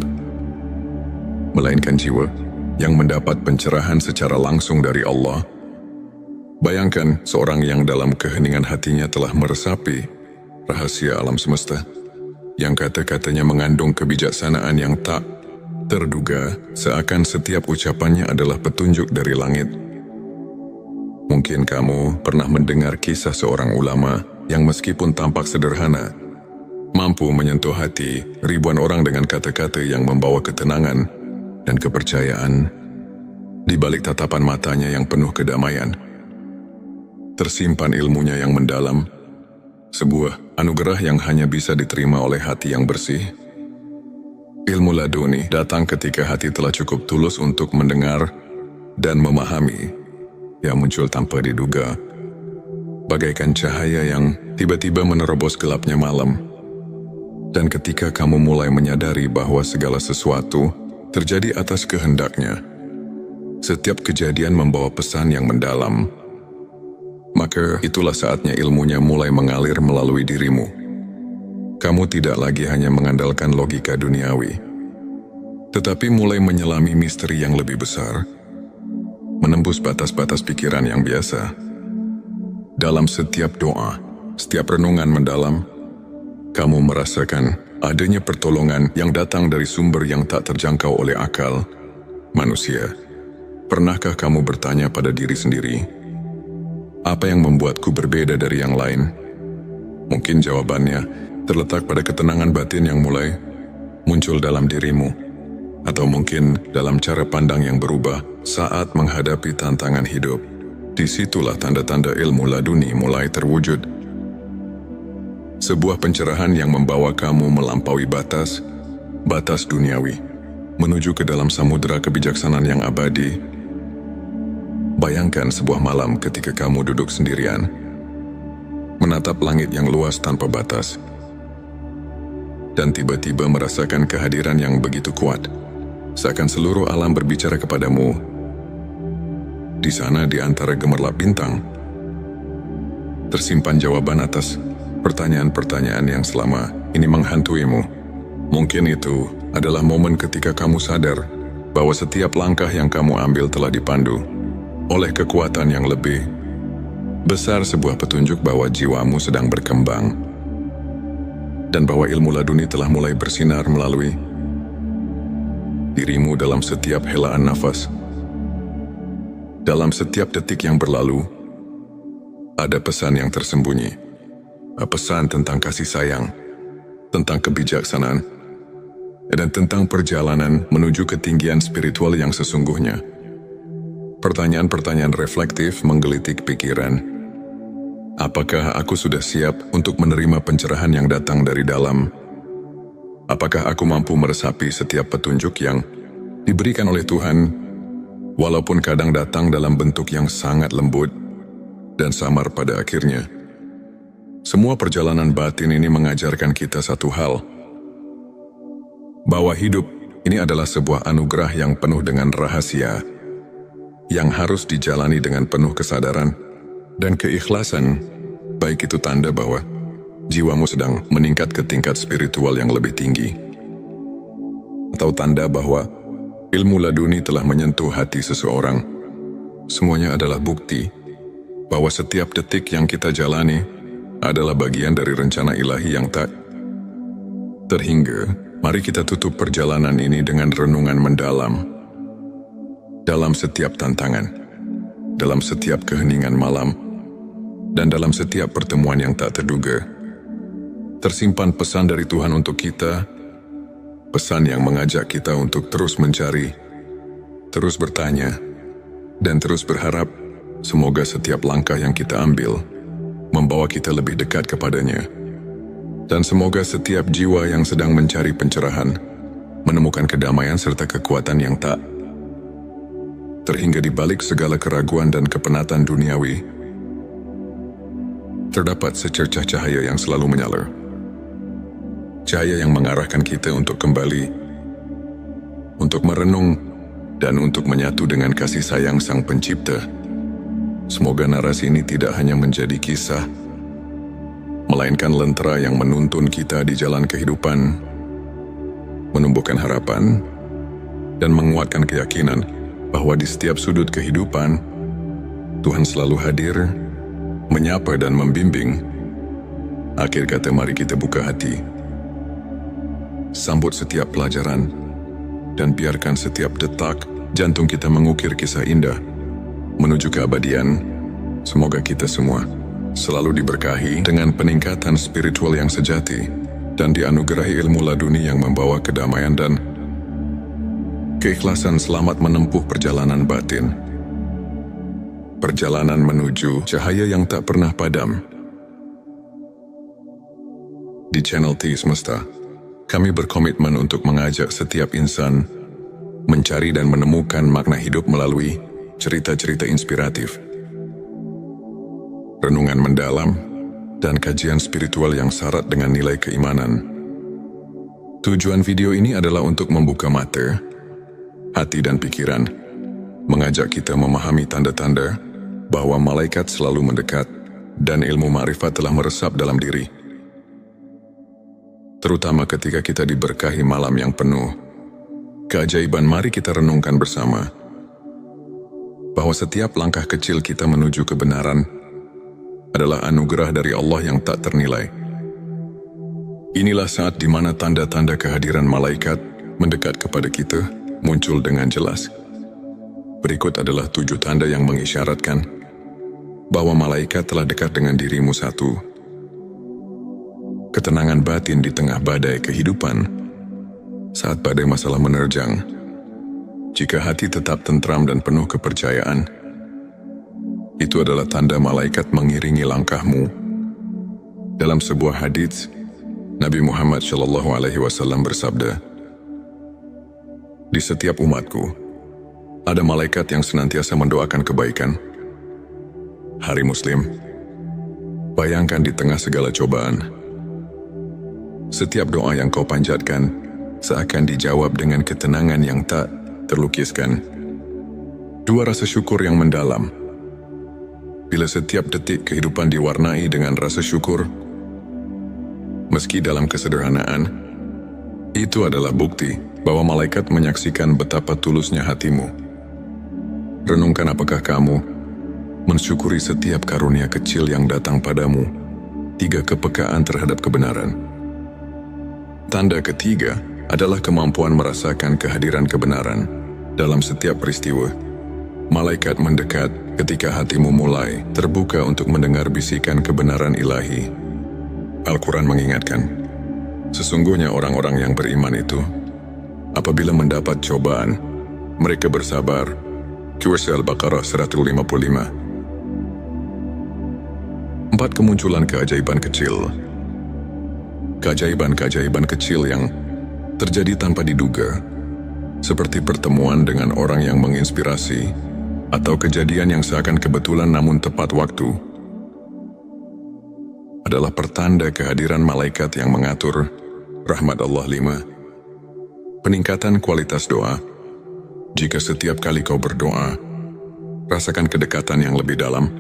Speaker 1: melainkan jiwa yang mendapat pencerahan secara langsung dari Allah. Bayangkan seorang yang dalam keheningan hatinya telah meresapi rahasia alam semesta, yang kata-katanya mengandung kebijaksanaan yang tak terduga, seakan setiap ucapannya adalah petunjuk dari langit. Mungkin kamu pernah mendengar kisah seorang ulama yang meskipun tampak sederhana, mampu menyentuh hati ribuan orang dengan kata-kata yang membawa ketenangan dan kepercayaan. Di balik tatapan matanya yang penuh kedamaian, tersimpan ilmunya yang mendalam, sebuah anugerah yang hanya bisa diterima oleh hati yang bersih. Ilmu laduni datang ketika hati telah cukup tulus untuk mendengar dan memahami, yang muncul tanpa diduga, bagaikan cahaya yang tiba-tiba menerobos gelapnya malam. Dan ketika kamu mulai menyadari bahwa segala sesuatu terjadi atas kehendaknya, setiap kejadian membawa pesan yang mendalam, maka itulah saatnya ilmunya mulai mengalir melalui dirimu. Kamu tidak lagi hanya mengandalkan logika duniawi, tetapi mulai menyelami misteri yang lebih besar, menembus batas-batas pikiran yang biasa. Dalam setiap doa, setiap renungan mendalam, kamu merasakan adanya pertolongan yang datang dari sumber yang tak terjangkau oleh akal manusia. Pernahkah kamu bertanya pada diri sendiri, apa yang membuatku berbeda dari yang lain? Mungkin jawabannya terletak pada ketenangan batin yang mulai muncul dalam dirimu, atau mungkin dalam cara pandang yang berubah saat menghadapi tantangan hidup. Disitulah tanda-tanda ilmu laduni mulai terwujud. Sebuah pencerahan yang membawa kamu melampaui batas duniawi, menuju ke dalam samudera kebijaksanaan yang abadi. Bayangkan sebuah malam ketika kamu duduk sendirian, menatap langit yang luas tanpa batas, dan tiba-tiba merasakan kehadiran yang begitu kuat, seakan seluruh alam berbicara kepadamu. Di sana, di antara gemerlap bintang, tersimpan jawaban atas pertanyaan-pertanyaan yang selama ini menghantuimu. Mungkin itu adalah momen ketika kamu sadar bahwa setiap langkah yang kamu ambil telah dipandu oleh kekuatan yang lebih besar, sebuah petunjuk bahwa jiwamu sedang berkembang, dan bahwa ilmu laduni telah mulai bersinar melalui dirimu dalam setiap helaan nafas. Dalam setiap detik yang berlalu, ada pesan yang tersembunyi. Pesan tentang kasih sayang, tentang kebijaksanaan, dan tentang perjalanan menuju ketinggian spiritual yang sesungguhnya. Pertanyaan-pertanyaan reflektif menggelitik pikiran. Apakah aku sudah siap untuk menerima pencerahan yang datang dari dalam? Apakah aku mampu meresapi setiap petunjuk yang diberikan oleh Tuhan, walaupun kadang datang dalam bentuk yang sangat lembut dan samar pada akhirnya? Semua perjalanan batin ini mengajarkan kita satu hal, bahwa hidup ini adalah sebuah anugerah yang penuh dengan rahasia, yang harus dijalani dengan penuh kesadaran dan keikhlasan, baik itu tanda bahwa jiwamu sedang meningkat ke tingkat spiritual yang lebih tinggi, atau tanda bahwa ilmu laduni telah menyentuh hati seseorang. Semuanya adalah bukti bahwa setiap detik yang kita jalani adalah bagian dari rencana ilahi yang tak terhingga. Mari kita tutup perjalanan ini dengan renungan mendalam. Dalam setiap tantangan, dalam setiap keheningan malam, dan dalam setiap pertemuan yang tak terduga, tersimpan pesan dari Tuhan untuk kita, pesan yang mengajak kita untuk terus mencari, terus bertanya, dan terus berharap. Semoga setiap langkah yang kita ambil membawa kita lebih dekat kepadanya, dan semoga setiap jiwa yang sedang mencari pencerahan menemukan kedamaian serta kekuatan yang tak terhingga di balik segala keraguan dan kepenatan duniawi. Terdapat secercah cahaya yang selalu menyala, cahaya yang mengarahkan kita untuk kembali untuk merenung, dan untuk menyatu dengan kasih sayang Sang Pencipta. Semoga narasi ini tidak hanya menjadi kisah, melainkan lentera yang menuntun kita di jalan kehidupan, menumbuhkan harapan, dan menguatkan keyakinan bahwa di setiap sudut kehidupan, Tuhan selalu hadir, menyapa dan membimbing. Akhir kata, mari kita buka hati, sambut setiap pelajaran, dan biarkan setiap detak jantung kita mengukir kisah indah menuju keabadian. Semoga kita semua selalu diberkahi dengan peningkatan spiritual yang sejati dan dianugerahi ilmu laduni yang membawa kedamaian dan keikhlasan selamat menempuh perjalanan batin. Perjalanan menuju cahaya yang tak pernah padam. Di channel T Semesta, kami berkomitmen untuk mengajak setiap insan mencari dan menemukan makna hidup melalui cerita-cerita inspiratif, renungan mendalam, dan kajian spiritual yang syarat dengan nilai keimanan. Tujuan video ini adalah untuk membuka mata, hati dan pikiran, mengajak kita memahami tanda-tanda bahwa malaikat selalu mendekat dan ilmu ma'rifat telah meresap dalam diri. Terutama ketika kita diberkahi malam yang penuh keajaiban, mari kita renungkan bersama bahwa setiap langkah kecil kita menuju kebenaran adalah anugerah dari Allah yang tak ternilai. Inilah saat di mana tanda-tanda kehadiran malaikat mendekat kepada kita muncul dengan jelas. Berikut adalah 7 tanda yang mengisyaratkan bahwa malaikat telah dekat dengan dirimu. 1. Ketenangan batin di tengah badai kehidupan. Saat badai masalah menerjang, jika hati tetap tentram dan penuh kepercayaan, itu adalah tanda malaikat mengiringi langkahmu. Dalam sebuah hadits, Nabi Muhammad SAW bersabda, "Di setiap umatku, ada malaikat yang senantiasa mendoakan kebaikan." Hari Muslim, bayangkan di tengah segala cobaan, setiap doa yang kau panjatkan seakan dijawab dengan ketenangan yang tak terlukiskan. 2. Rasa syukur yang mendalam. Bila setiap detik kehidupan diwarnai dengan rasa syukur, meski dalam kesederhanaan, itu adalah bukti bahwa malaikat menyaksikan betapa tulusnya hatimu. Renungkan, apakah kamu mensyukuri setiap karunia kecil yang datang padamu? 3. Kepekaan terhadap kebenaran. Tanda ketiga adalah kemampuan merasakan kehadiran kebenaran dalam setiap peristiwa. Malaikat mendekat ketika hatimu mulai terbuka untuk mendengar bisikan kebenaran ilahi. Al-Quran mengingatkan, sesungguhnya orang-orang yang beriman itu, apabila mendapat cobaan, mereka bersabar. Surah Al-Baqarah 155. 4. Kemunculan keajaiban kecil. Keajaiban-keajaiban kecil yang terjadi tanpa diduga, seperti pertemuan dengan orang yang menginspirasi, atau kejadian yang seakan kebetulan namun tepat waktu, adalah pertanda kehadiran malaikat yang mengatur rahmat Allah. 5. Peningkatan kualitas doa. Jika setiap kali kau berdoa, rasakan kedekatan yang lebih dalam,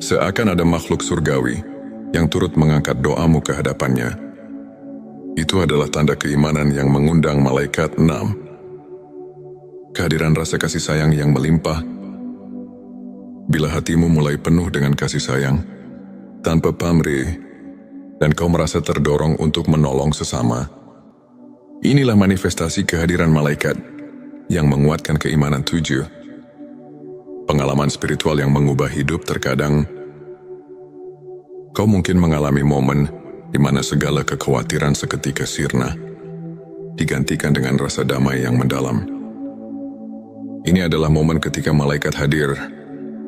Speaker 1: seakan ada makhluk surgawi yang turut mengangkat doamu ke hadapannya. Itu adalah tanda keimanan yang mengundang malaikat. 6. Kehadiran rasa kasih sayang yang melimpah. Bila hatimu mulai penuh dengan kasih sayang, tanpa pamrih, dan kau merasa terdorong untuk menolong sesama, inilah manifestasi kehadiran malaikat yang menguatkan keimanan. 7. Pengalaman spiritual yang mengubah hidup. Terkadang, kau mungkin mengalami momen di mana segala kekhawatiran seketika sirna, digantikan dengan rasa damai yang mendalam. Ini adalah momen ketika malaikat hadir,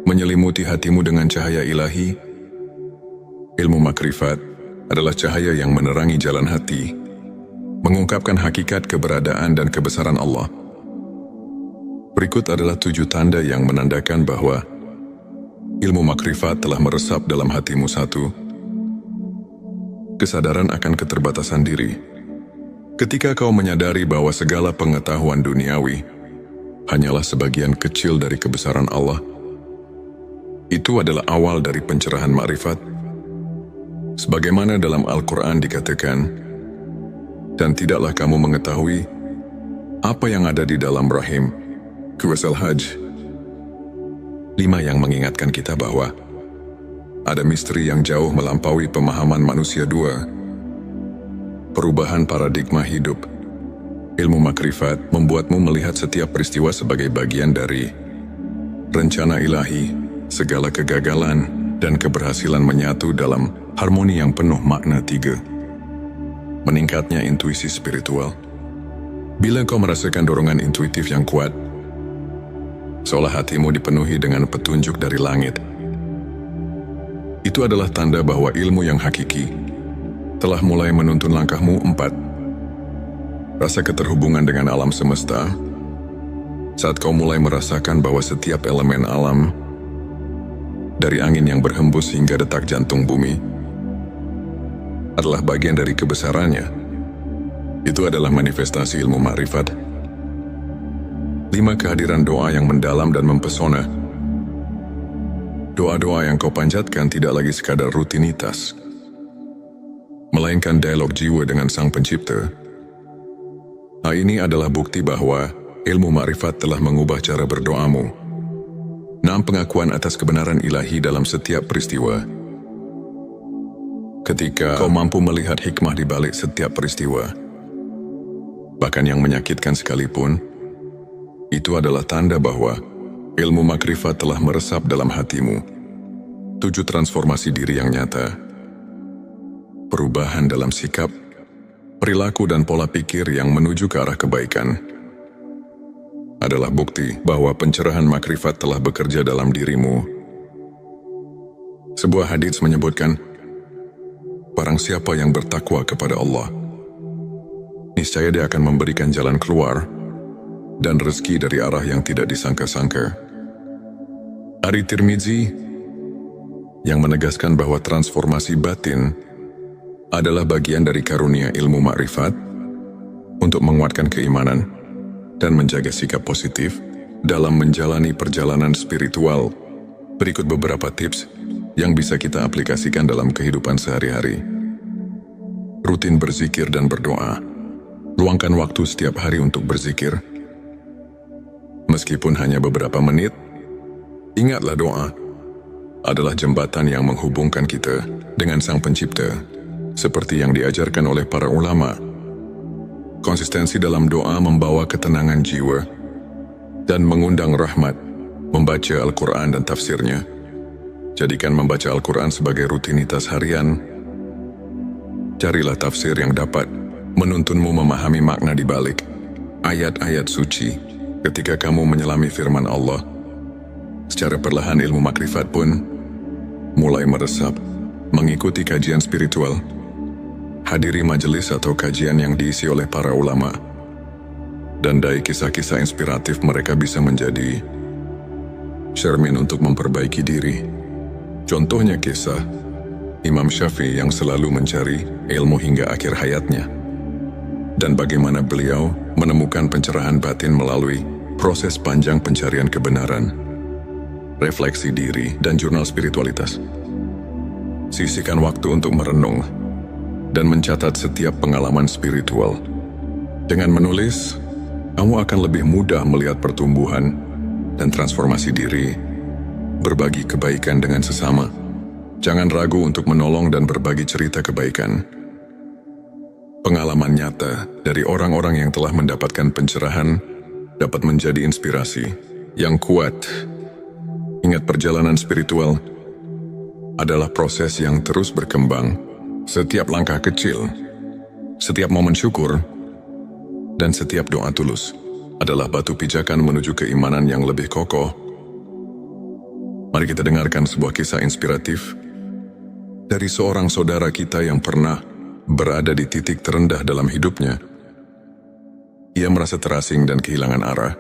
Speaker 1: menyelimuti hatimu dengan cahaya ilahi. Ilmu makrifat adalah cahaya yang menerangi jalan hati, mengungkapkan hakikat keberadaan dan kebesaran Allah. Berikut adalah 7 tanda yang menandakan bahwa ilmu makrifat telah meresap dalam hatimu. 1. Kesadaran akan keterbatasan diri. Ketika kau menyadari bahwa segala pengetahuan duniawi hanyalah sebagian kecil dari kebesaran Allah, itu adalah awal dari pencerahan makrifat. Sebagaimana dalam Al-Quran dikatakan, dan tidaklah kamu mengetahui apa yang ada di dalam rahim. Surah Al-Hajj 5 yang mengingatkan kita bahwa ada misteri yang jauh melampaui pemahaman manusia. 2. Perubahan paradigma hidup. Ilmu makrifat membuatmu melihat setiap peristiwa sebagai bagian dari rencana ilahi. Segala kegagalan dan keberhasilan menyatu dalam harmoni yang penuh makna. 3. Meningkatnya intuisi spiritual. Bila kau merasakan dorongan intuitif yang kuat, seolah hatimu dipenuhi dengan petunjuk dari langit, itu adalah tanda bahwa ilmu yang hakiki telah mulai menuntun langkahmu. 4. Rasa keterhubungan dengan alam semesta. Saat kau mulai merasakan bahwa setiap elemen alam, dari angin yang berhembus hingga detak jantung bumi, adalah bagian dari kebesarannya, itu adalah manifestasi ilmu makrifat. 5. Kehadiran doa yang mendalam dan mempesona. Doa-doa yang kau panjatkan tidak lagi sekadar rutinitas, melainkan dialog jiwa dengan Sang Pencipta. Hal ini adalah bukti bahwa ilmu makrifat telah mengubah cara berdoamu. 6. Pengakuan atas kebenaran ilahi dalam setiap peristiwa. Ketika kau mampu melihat hikmah di balik setiap peristiwa, bahkan yang menyakitkan sekalipun, itu adalah tanda bahwa ilmu makrifat telah meresap dalam hatimu. 7. Transformasi diri yang nyata. Perubahan dalam sikap, perilaku dan pola pikir yang menuju ke arah kebaikan adalah bukti bahwa pencerahan makrifat telah bekerja dalam dirimu. Sebuah hadits menyebutkan, barang siapa yang bertakwa kepada Allah, niscaya dia akan memberikan jalan keluar dan rezeki dari arah yang tidak disangka-sangka. Ari Tirmizi yang menegaskan bahwa transformasi batin adalah bagian dari karunia ilmu makrifat untuk menguatkan keimanan dan menjaga sikap positif dalam menjalani perjalanan spiritual. Berikut beberapa tips yang bisa kita aplikasikan dalam kehidupan sehari-hari. Rutin berzikir dan berdoa. Luangkan waktu setiap hari untuk berzikir. Meskipun hanya beberapa menit, ingatlah doa adalah jembatan yang menghubungkan kita dengan Sang Pencipta, seperti yang diajarkan oleh para ulama. Konsistensi dalam doa membawa ketenangan jiwa dan mengundang rahmat. Membaca Al-Quran dan tafsirnya. Jadikan membaca Al-Quran sebagai rutinitas harian. Carilah tafsir yang dapat menuntunmu memahami makna di balik ayat-ayat suci. Ketika kamu menyelami firman Allah, secara perlahan ilmu makrifat pun mulai meresap. Mengikuti kajian spiritual. Hadiri majelis atau kajian yang diisi oleh para ulama. Dan dari kisah-kisah inspiratif mereka bisa menjadi cermin untuk memperbaiki diri. Contohnya kisah Imam Syafi'i yang selalu mencari ilmu hingga akhir hayatnya. Dan bagaimana beliau menemukan pencerahan batin melalui proses panjang pencarian kebenaran, refleksi diri, dan jurnal spiritualitas. Sisihkan waktu untuk merenung dan mencatat setiap pengalaman spiritual. Dengan menulis, kamu akan lebih mudah melihat pertumbuhan dan transformasi diri. Berbagi kebaikan dengan sesama. Jangan ragu untuk menolong dan berbagi cerita kebaikan. Pengalaman nyata dari orang-orang yang telah mendapatkan pencerahan dapat menjadi inspirasi yang kuat. Ingat, perjalanan spiritual adalah proses yang terus berkembang. Setiap langkah kecil, setiap momen syukur, dan setiap doa tulus adalah batu pijakan menuju keimanan yang lebih kokoh. Mari kita dengarkan sebuah kisah inspiratif dari seorang saudara kita yang pernah berada di titik terendah dalam hidupnya. Ia merasa terasing dan kehilangan arah.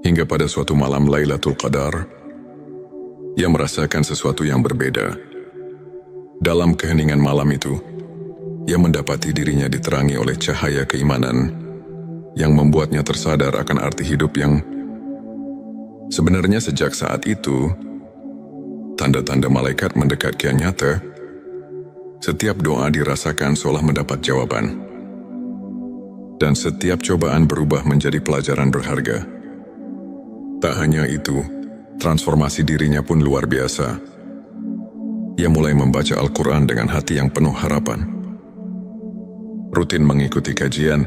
Speaker 1: Hingga pada suatu malam Lailatul Qadar, ia merasakan sesuatu yang berbeda. Dalam keheningan malam itu, ia mendapati dirinya diterangi oleh cahaya keimanan yang membuatnya tersadar akan arti hidup yang sebenarnya sejak saat itu, tanda-tanda malaikat mendekat kian nyata. Setiap doa dirasakan seolah mendapat jawaban. Dan setiap cobaan berubah menjadi pelajaran berharga. Tak hanya itu, transformasi dirinya pun luar biasa. Ia mulai membaca Al-Quran dengan hati yang penuh harapan. Rutin mengikuti kajian,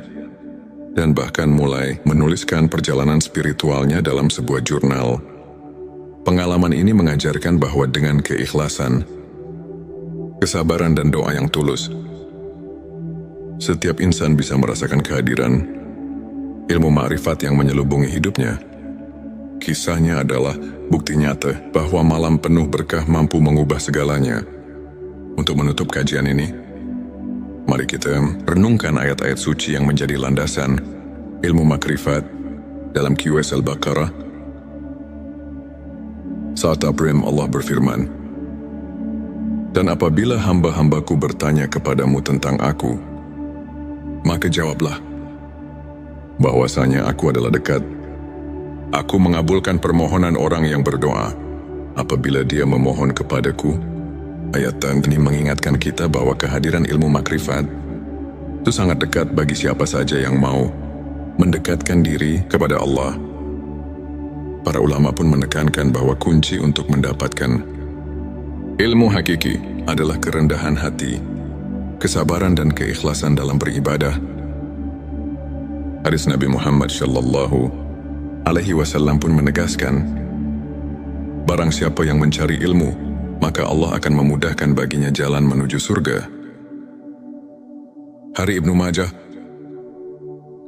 Speaker 1: dan bahkan mulai menuliskan perjalanan spiritualnya dalam sebuah jurnal. Pengalaman ini mengajarkan bahwa dengan keikhlasan, kesabaran dan doa yang tulus, setiap insan bisa merasakan kehadiran ilmu ma'rifat yang menyelubungi hidupnya. Kisahnya adalah bukti nyata bahwa malam penuh berkah mampu mengubah segalanya. Untuk menutup kajian ini, mari kita renungkan ayat-ayat suci yang menjadi landasan ilmu makrifat dalam QS Al-Baqarah. Saat Abrim Allah berfirman, "Dan apabila hamba-hambaku bertanya kepadamu tentang aku, maka jawablah bahwasanya aku adalah dekat. Aku mengabulkan permohonan orang yang berdoa apabila dia memohon kepadaku." Ayat ini mengingatkan kita bahwa kehadiran ilmu makrifat itu sangat dekat bagi siapa saja yang mau mendekatkan diri kepada Allah. Para ulama pun menekankan bahwa kunci untuk mendapatkan ilmu hakiki adalah kerendahan hati, kesabaran dan keikhlasan dalam beribadah. Hadis Nabi Muhammad SAW pun menegaskan, barang siapa yang mencari ilmu, maka Allah akan memudahkan baginya jalan menuju surga. Hari Ibnu Majah.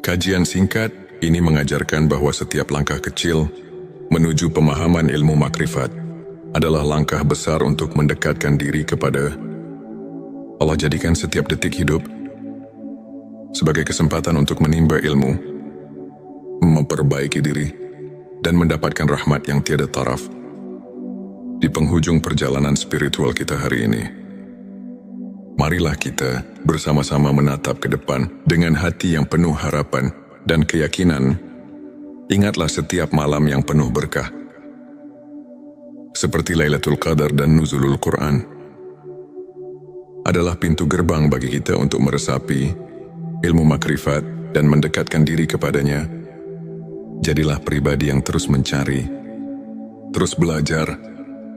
Speaker 1: Kajian singkat ini mengajarkan bahwa setiap langkah kecil menuju pemahaman ilmu makrifat adalah langkah besar untuk mendekatkan diri kepada Allah. Jadikan setiap detik hidup sebagai kesempatan untuk menimba ilmu, memperbaiki diri, dan mendapatkan rahmat yang tiada taraf. Di penghujung perjalanan spiritual kita hari ini, marilah kita bersama-sama menatap ke depan dengan hati yang penuh harapan dan keyakinan. Ingatlah setiap malam yang penuh berkah, seperti Lailatul Qadar dan Nuzulul Quran, adalah pintu gerbang bagi kita untuk meresapi ilmu makrifat dan mendekatkan diri kepadanya. Jadilah pribadi yang terus mencari, terus belajar,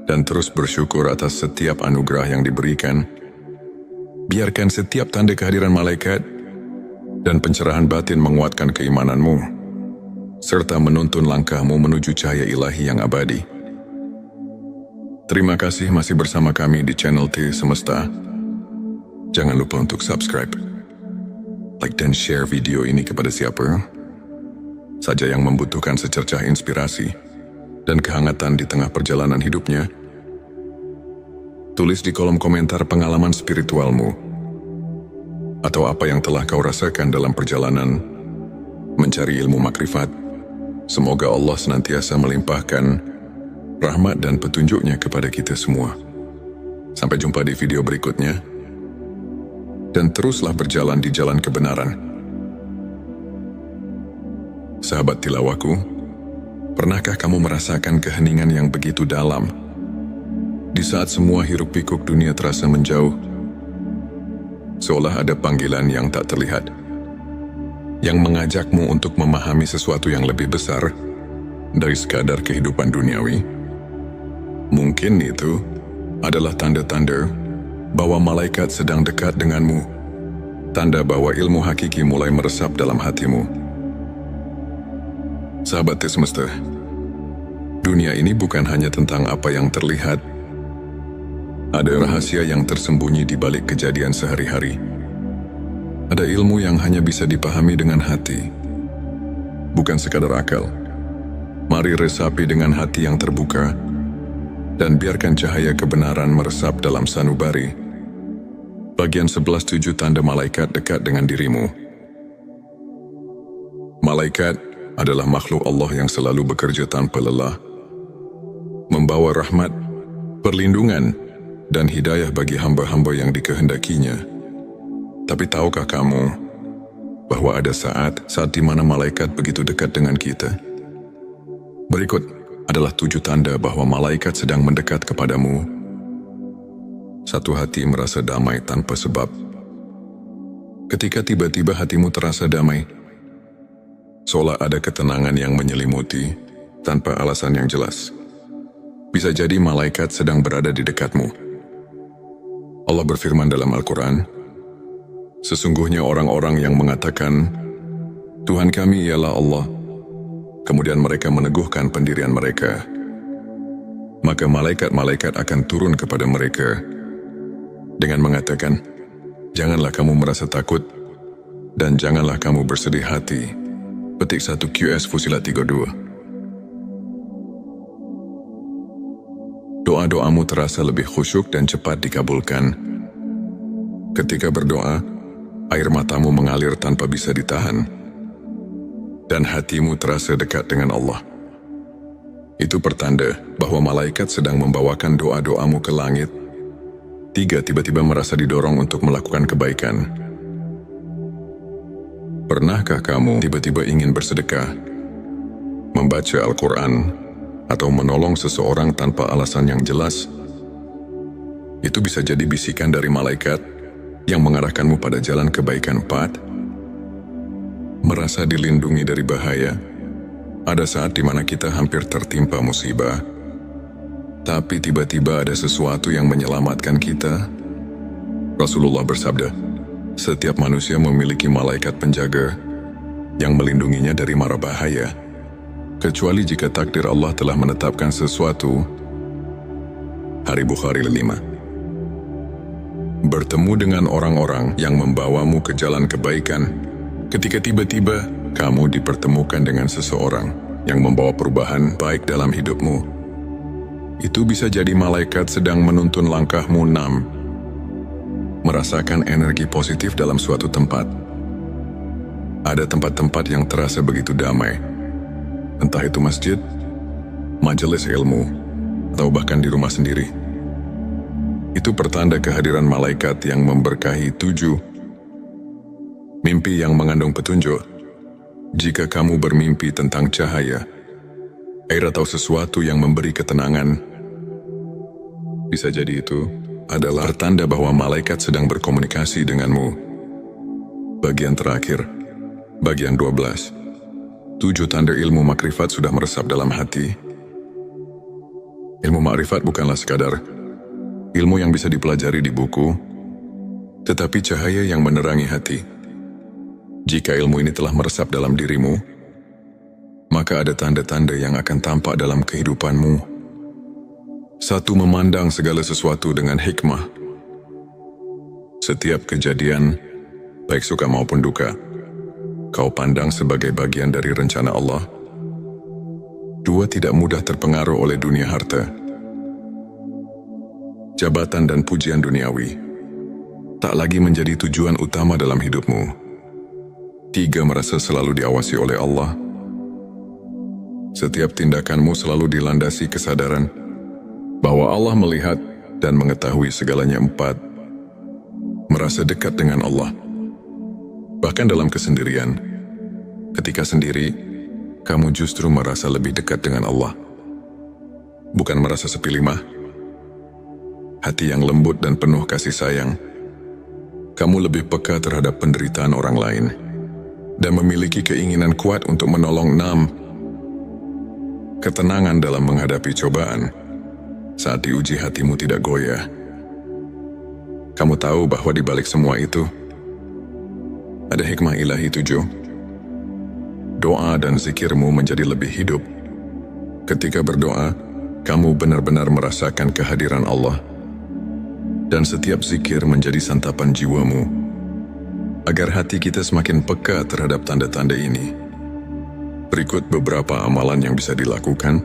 Speaker 1: dan terus bersyukur atas setiap anugerah yang diberikan. Biarkan setiap tanda kehadiran malaikat dan pencerahan batin menguatkan keimananmu, serta menuntun langkahmu menuju cahaya ilahi yang abadi. Terima kasih masih bersama kami di channel T Semesta. Jangan lupa untuk subscribe, like dan share video ini kepada siapa saja yang membutuhkan secercah inspirasi dan kehangatan di tengah perjalanan hidupnya. Tulis di kolom komentar pengalaman spiritualmu atau apa yang telah kau rasakan dalam perjalanan mencari ilmu makrifat. Semoga Allah senantiasa melimpahkan rahmat dan petunjuknya kepada kita semua. Sampai jumpa di video berikutnya, dan teruslah berjalan di jalan kebenaran. Sahabat tilawaku, pernahkah kamu merasakan keheningan yang begitu dalam di saat semua hiruk pikuk dunia terasa menjauh? Seolah ada panggilan yang tak terlihat yang mengajakmu untuk memahami sesuatu yang lebih besar dari sekadar kehidupan duniawi. Mungkin itu adalah tanda-tanda bahwa malaikat sedang dekat denganmu, tanda bahwa ilmu hakiki mulai meresap dalam hatimu. Sahabat Semesta, dunia ini bukan hanya tentang apa yang terlihat. Ada rahasia yang tersembunyi di balik kejadian sehari-hari. Ada ilmu yang hanya bisa dipahami dengan hati, bukan sekadar akal. Mari resapi dengan hati yang terbuka, dan biarkan cahaya kebenaran meresap dalam sanubari. Bagian 11.7 tanda malaikat dekat dengan dirimu. Malaikat adalah makhluk Allah yang selalu bekerja tanpa lelah, membawa rahmat, perlindungan, dan hidayah bagi hamba-hamba yang dikehendakinya. Tapi tahukah kamu bahwa ada saat di mana malaikat begitu dekat dengan kita? Berikut adalah 7 tanda bahwa malaikat sedang mendekat kepadamu. 1. Hati merasa damai tanpa sebab. Ketika tiba-tiba hatimu terasa damai, seolah ada ketenangan yang menyelimuti tanpa alasan yang jelas. Bisa jadi malaikat sedang berada di dekatmu. Allah berfirman dalam Al-Quran, sesungguhnya orang-orang yang mengatakan, Tuhan kami ialah Allah, kemudian mereka meneguhkan pendirian mereka, maka malaikat-malaikat akan turun kepada mereka dengan mengatakan, janganlah kamu merasa takut dan janganlah kamu bersedih hati. Petik 1 QS Fusilat 32. Doa-doamu terasa lebih khusyuk dan cepat dikabulkan. Ketika berdoa, air matamu mengalir tanpa bisa ditahan, dan hatimu terasa dekat dengan Allah. Itu pertanda bahwa malaikat sedang membawakan doa-doamu ke langit. 3. Tiba-tiba merasa didorong untuk melakukan kebaikan. Pernahkah kamu tiba-tiba ingin bersedekah, membaca Al-Quran, atau menolong seseorang tanpa alasan yang jelas? Itu bisa jadi bisikan dari malaikat yang mengarahkanmu pada jalan kebaikan. 4. Merasa dilindungi dari bahaya. Ada saat di mana kita hampir tertimpa musibah, tapi tiba-tiba ada sesuatu yang menyelamatkan kita. Rasulullah bersabda, setiap manusia memiliki malaikat penjaga yang melindunginya dari mara bahaya, kecuali jika takdir Allah telah menetapkan sesuatu. Hari Bukhari 5. Bertemu dengan orang-orang yang membawamu ke jalan kebaikan. Ketika tiba-tiba kamu dipertemukan dengan seseorang yang membawa perubahan baik dalam hidupmu, itu bisa jadi malaikat sedang menuntun langkahmu. 6. Merasakan energi positif dalam suatu tempat. Ada tempat-tempat yang terasa begitu damai, entah itu masjid, majelis ilmu, atau bahkan di rumah sendiri. Itu pertanda kehadiran malaikat yang memberkahi. 7. Mimpi yang mengandung petunjuk. Jika kamu bermimpi tentang cahaya, air atau sesuatu yang memberi ketenangan, bisa jadi itu adalah pertanda bahwa malaikat sedang berkomunikasi denganmu. Bagian terakhir, bagian 12. 7 tanda ilmu makrifat sudah meresap dalam hati. Ilmu makrifat bukanlah sekadar ilmu yang bisa dipelajari di buku, tetapi cahaya yang menerangi hati. Jika ilmu ini telah meresap dalam dirimu, maka ada tanda-tanda yang akan tampak dalam kehidupanmu. 1. Memandang segala sesuatu dengan hikmah. Setiap kejadian, baik suka maupun duka, kau pandang sebagai bagian dari rencana Allah. 2. Tidak mudah terpengaruh oleh dunia harta, jabatan dan pujian duniawi tak lagi menjadi tujuan utama dalam hidupmu. 3. Merasa selalu diawasi oleh Allah. Setiap tindakanmu selalu dilandasi kesadaran bahwa Allah melihat dan mengetahui segalanya. 4. Merasa dekat dengan Allah, bahkan dalam kesendirian. Ketika sendiri, kamu justru merasa lebih dekat dengan Allah. Bukan merasa sepi. 5. Hati yang lembut dan penuh kasih sayang. Kamu lebih peka terhadap penderitaan orang lain dan memiliki keinginan kuat untuk menolong. 6. Ketenangan dalam menghadapi cobaan. Saat diuji, hatimu tidak goyah. Kamu tahu bahwa di balik semua itu ada hikmah ilahi. 7. Doa dan zikirmu menjadi lebih hidup. Ketika berdoa, kamu benar-benar merasakan kehadiran Allah, dan setiap zikir menjadi santapan jiwamu. Agar hati kita semakin peka terhadap tanda-tanda ini, berikut beberapa amalan yang bisa dilakukan.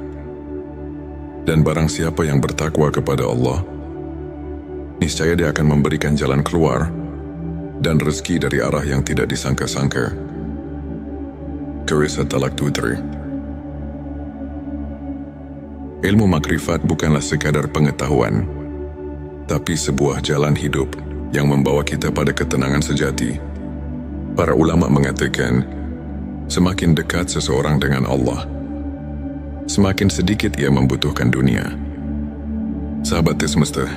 Speaker 1: Dan barang siapa yang bertakwa kepada Allah, niscaya Dia akan memberikan jalan keluar dan rezeki dari arah yang tidak disangka-sangka. Qur'an Talaq 23. Ilmu makrifat bukanlah sekadar pengetahuan, tapi sebuah jalan hidup yang membawa kita pada ketenangan sejati. Para ulama mengatakan, semakin dekat seseorang dengan Allah, semakin sedikit ia membutuhkan dunia. Sahabat semesta,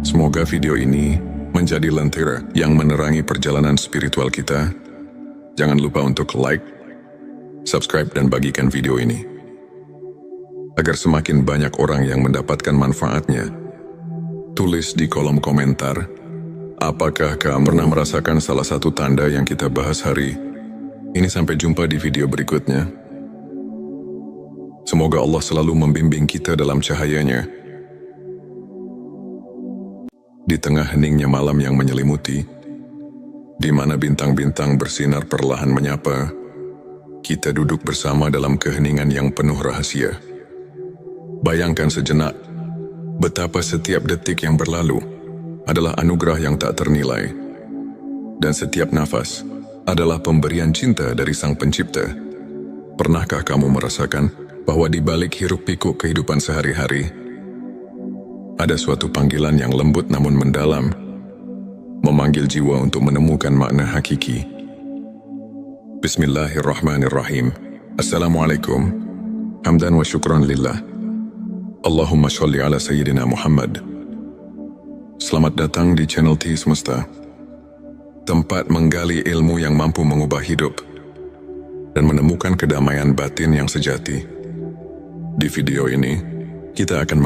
Speaker 1: semoga video ini menjadi lentera yang menerangi perjalanan spiritual kita. Jangan lupa untuk like, subscribe, dan bagikan video ini, agar semakin banyak orang yang mendapatkan manfaatnya. Tulis di kolom komentar, apakah kamu pernah merasakan salah satu tanda yang kita bahas hari ini? Sampai jumpa di video berikutnya. Semoga Allah selalu membimbing kita dalam cahayanya. Di tengah heningnya malam yang menyelimuti, di mana bintang-bintang bersinar perlahan menyapa, kita duduk bersama dalam keheningan yang penuh rahasia. Bayangkan sejenak, betapa setiap detik yang berlalu adalah anugerah yang tak ternilai, dan setiap nafas adalah pemberian cinta dari Sang Pencipta. Pernahkah kamu merasakan bahwa di balik hiruk-pikuk kehidupan sehari-hari, ada suatu panggilan yang lembut namun mendalam, memanggil jiwa untuk menemukan makna hakiki? Bismillahirrahmanirrahim. Assalamualaikum. Hamdan wa syukran lillah. Allahumma sholli ala Sayyidina Muhammad. Selamat datang di channel T Semesta, tempat menggali ilmu yang mampu mengubah hidup dan menemukan kedamaian batin yang sejati. Di video ini, kita akan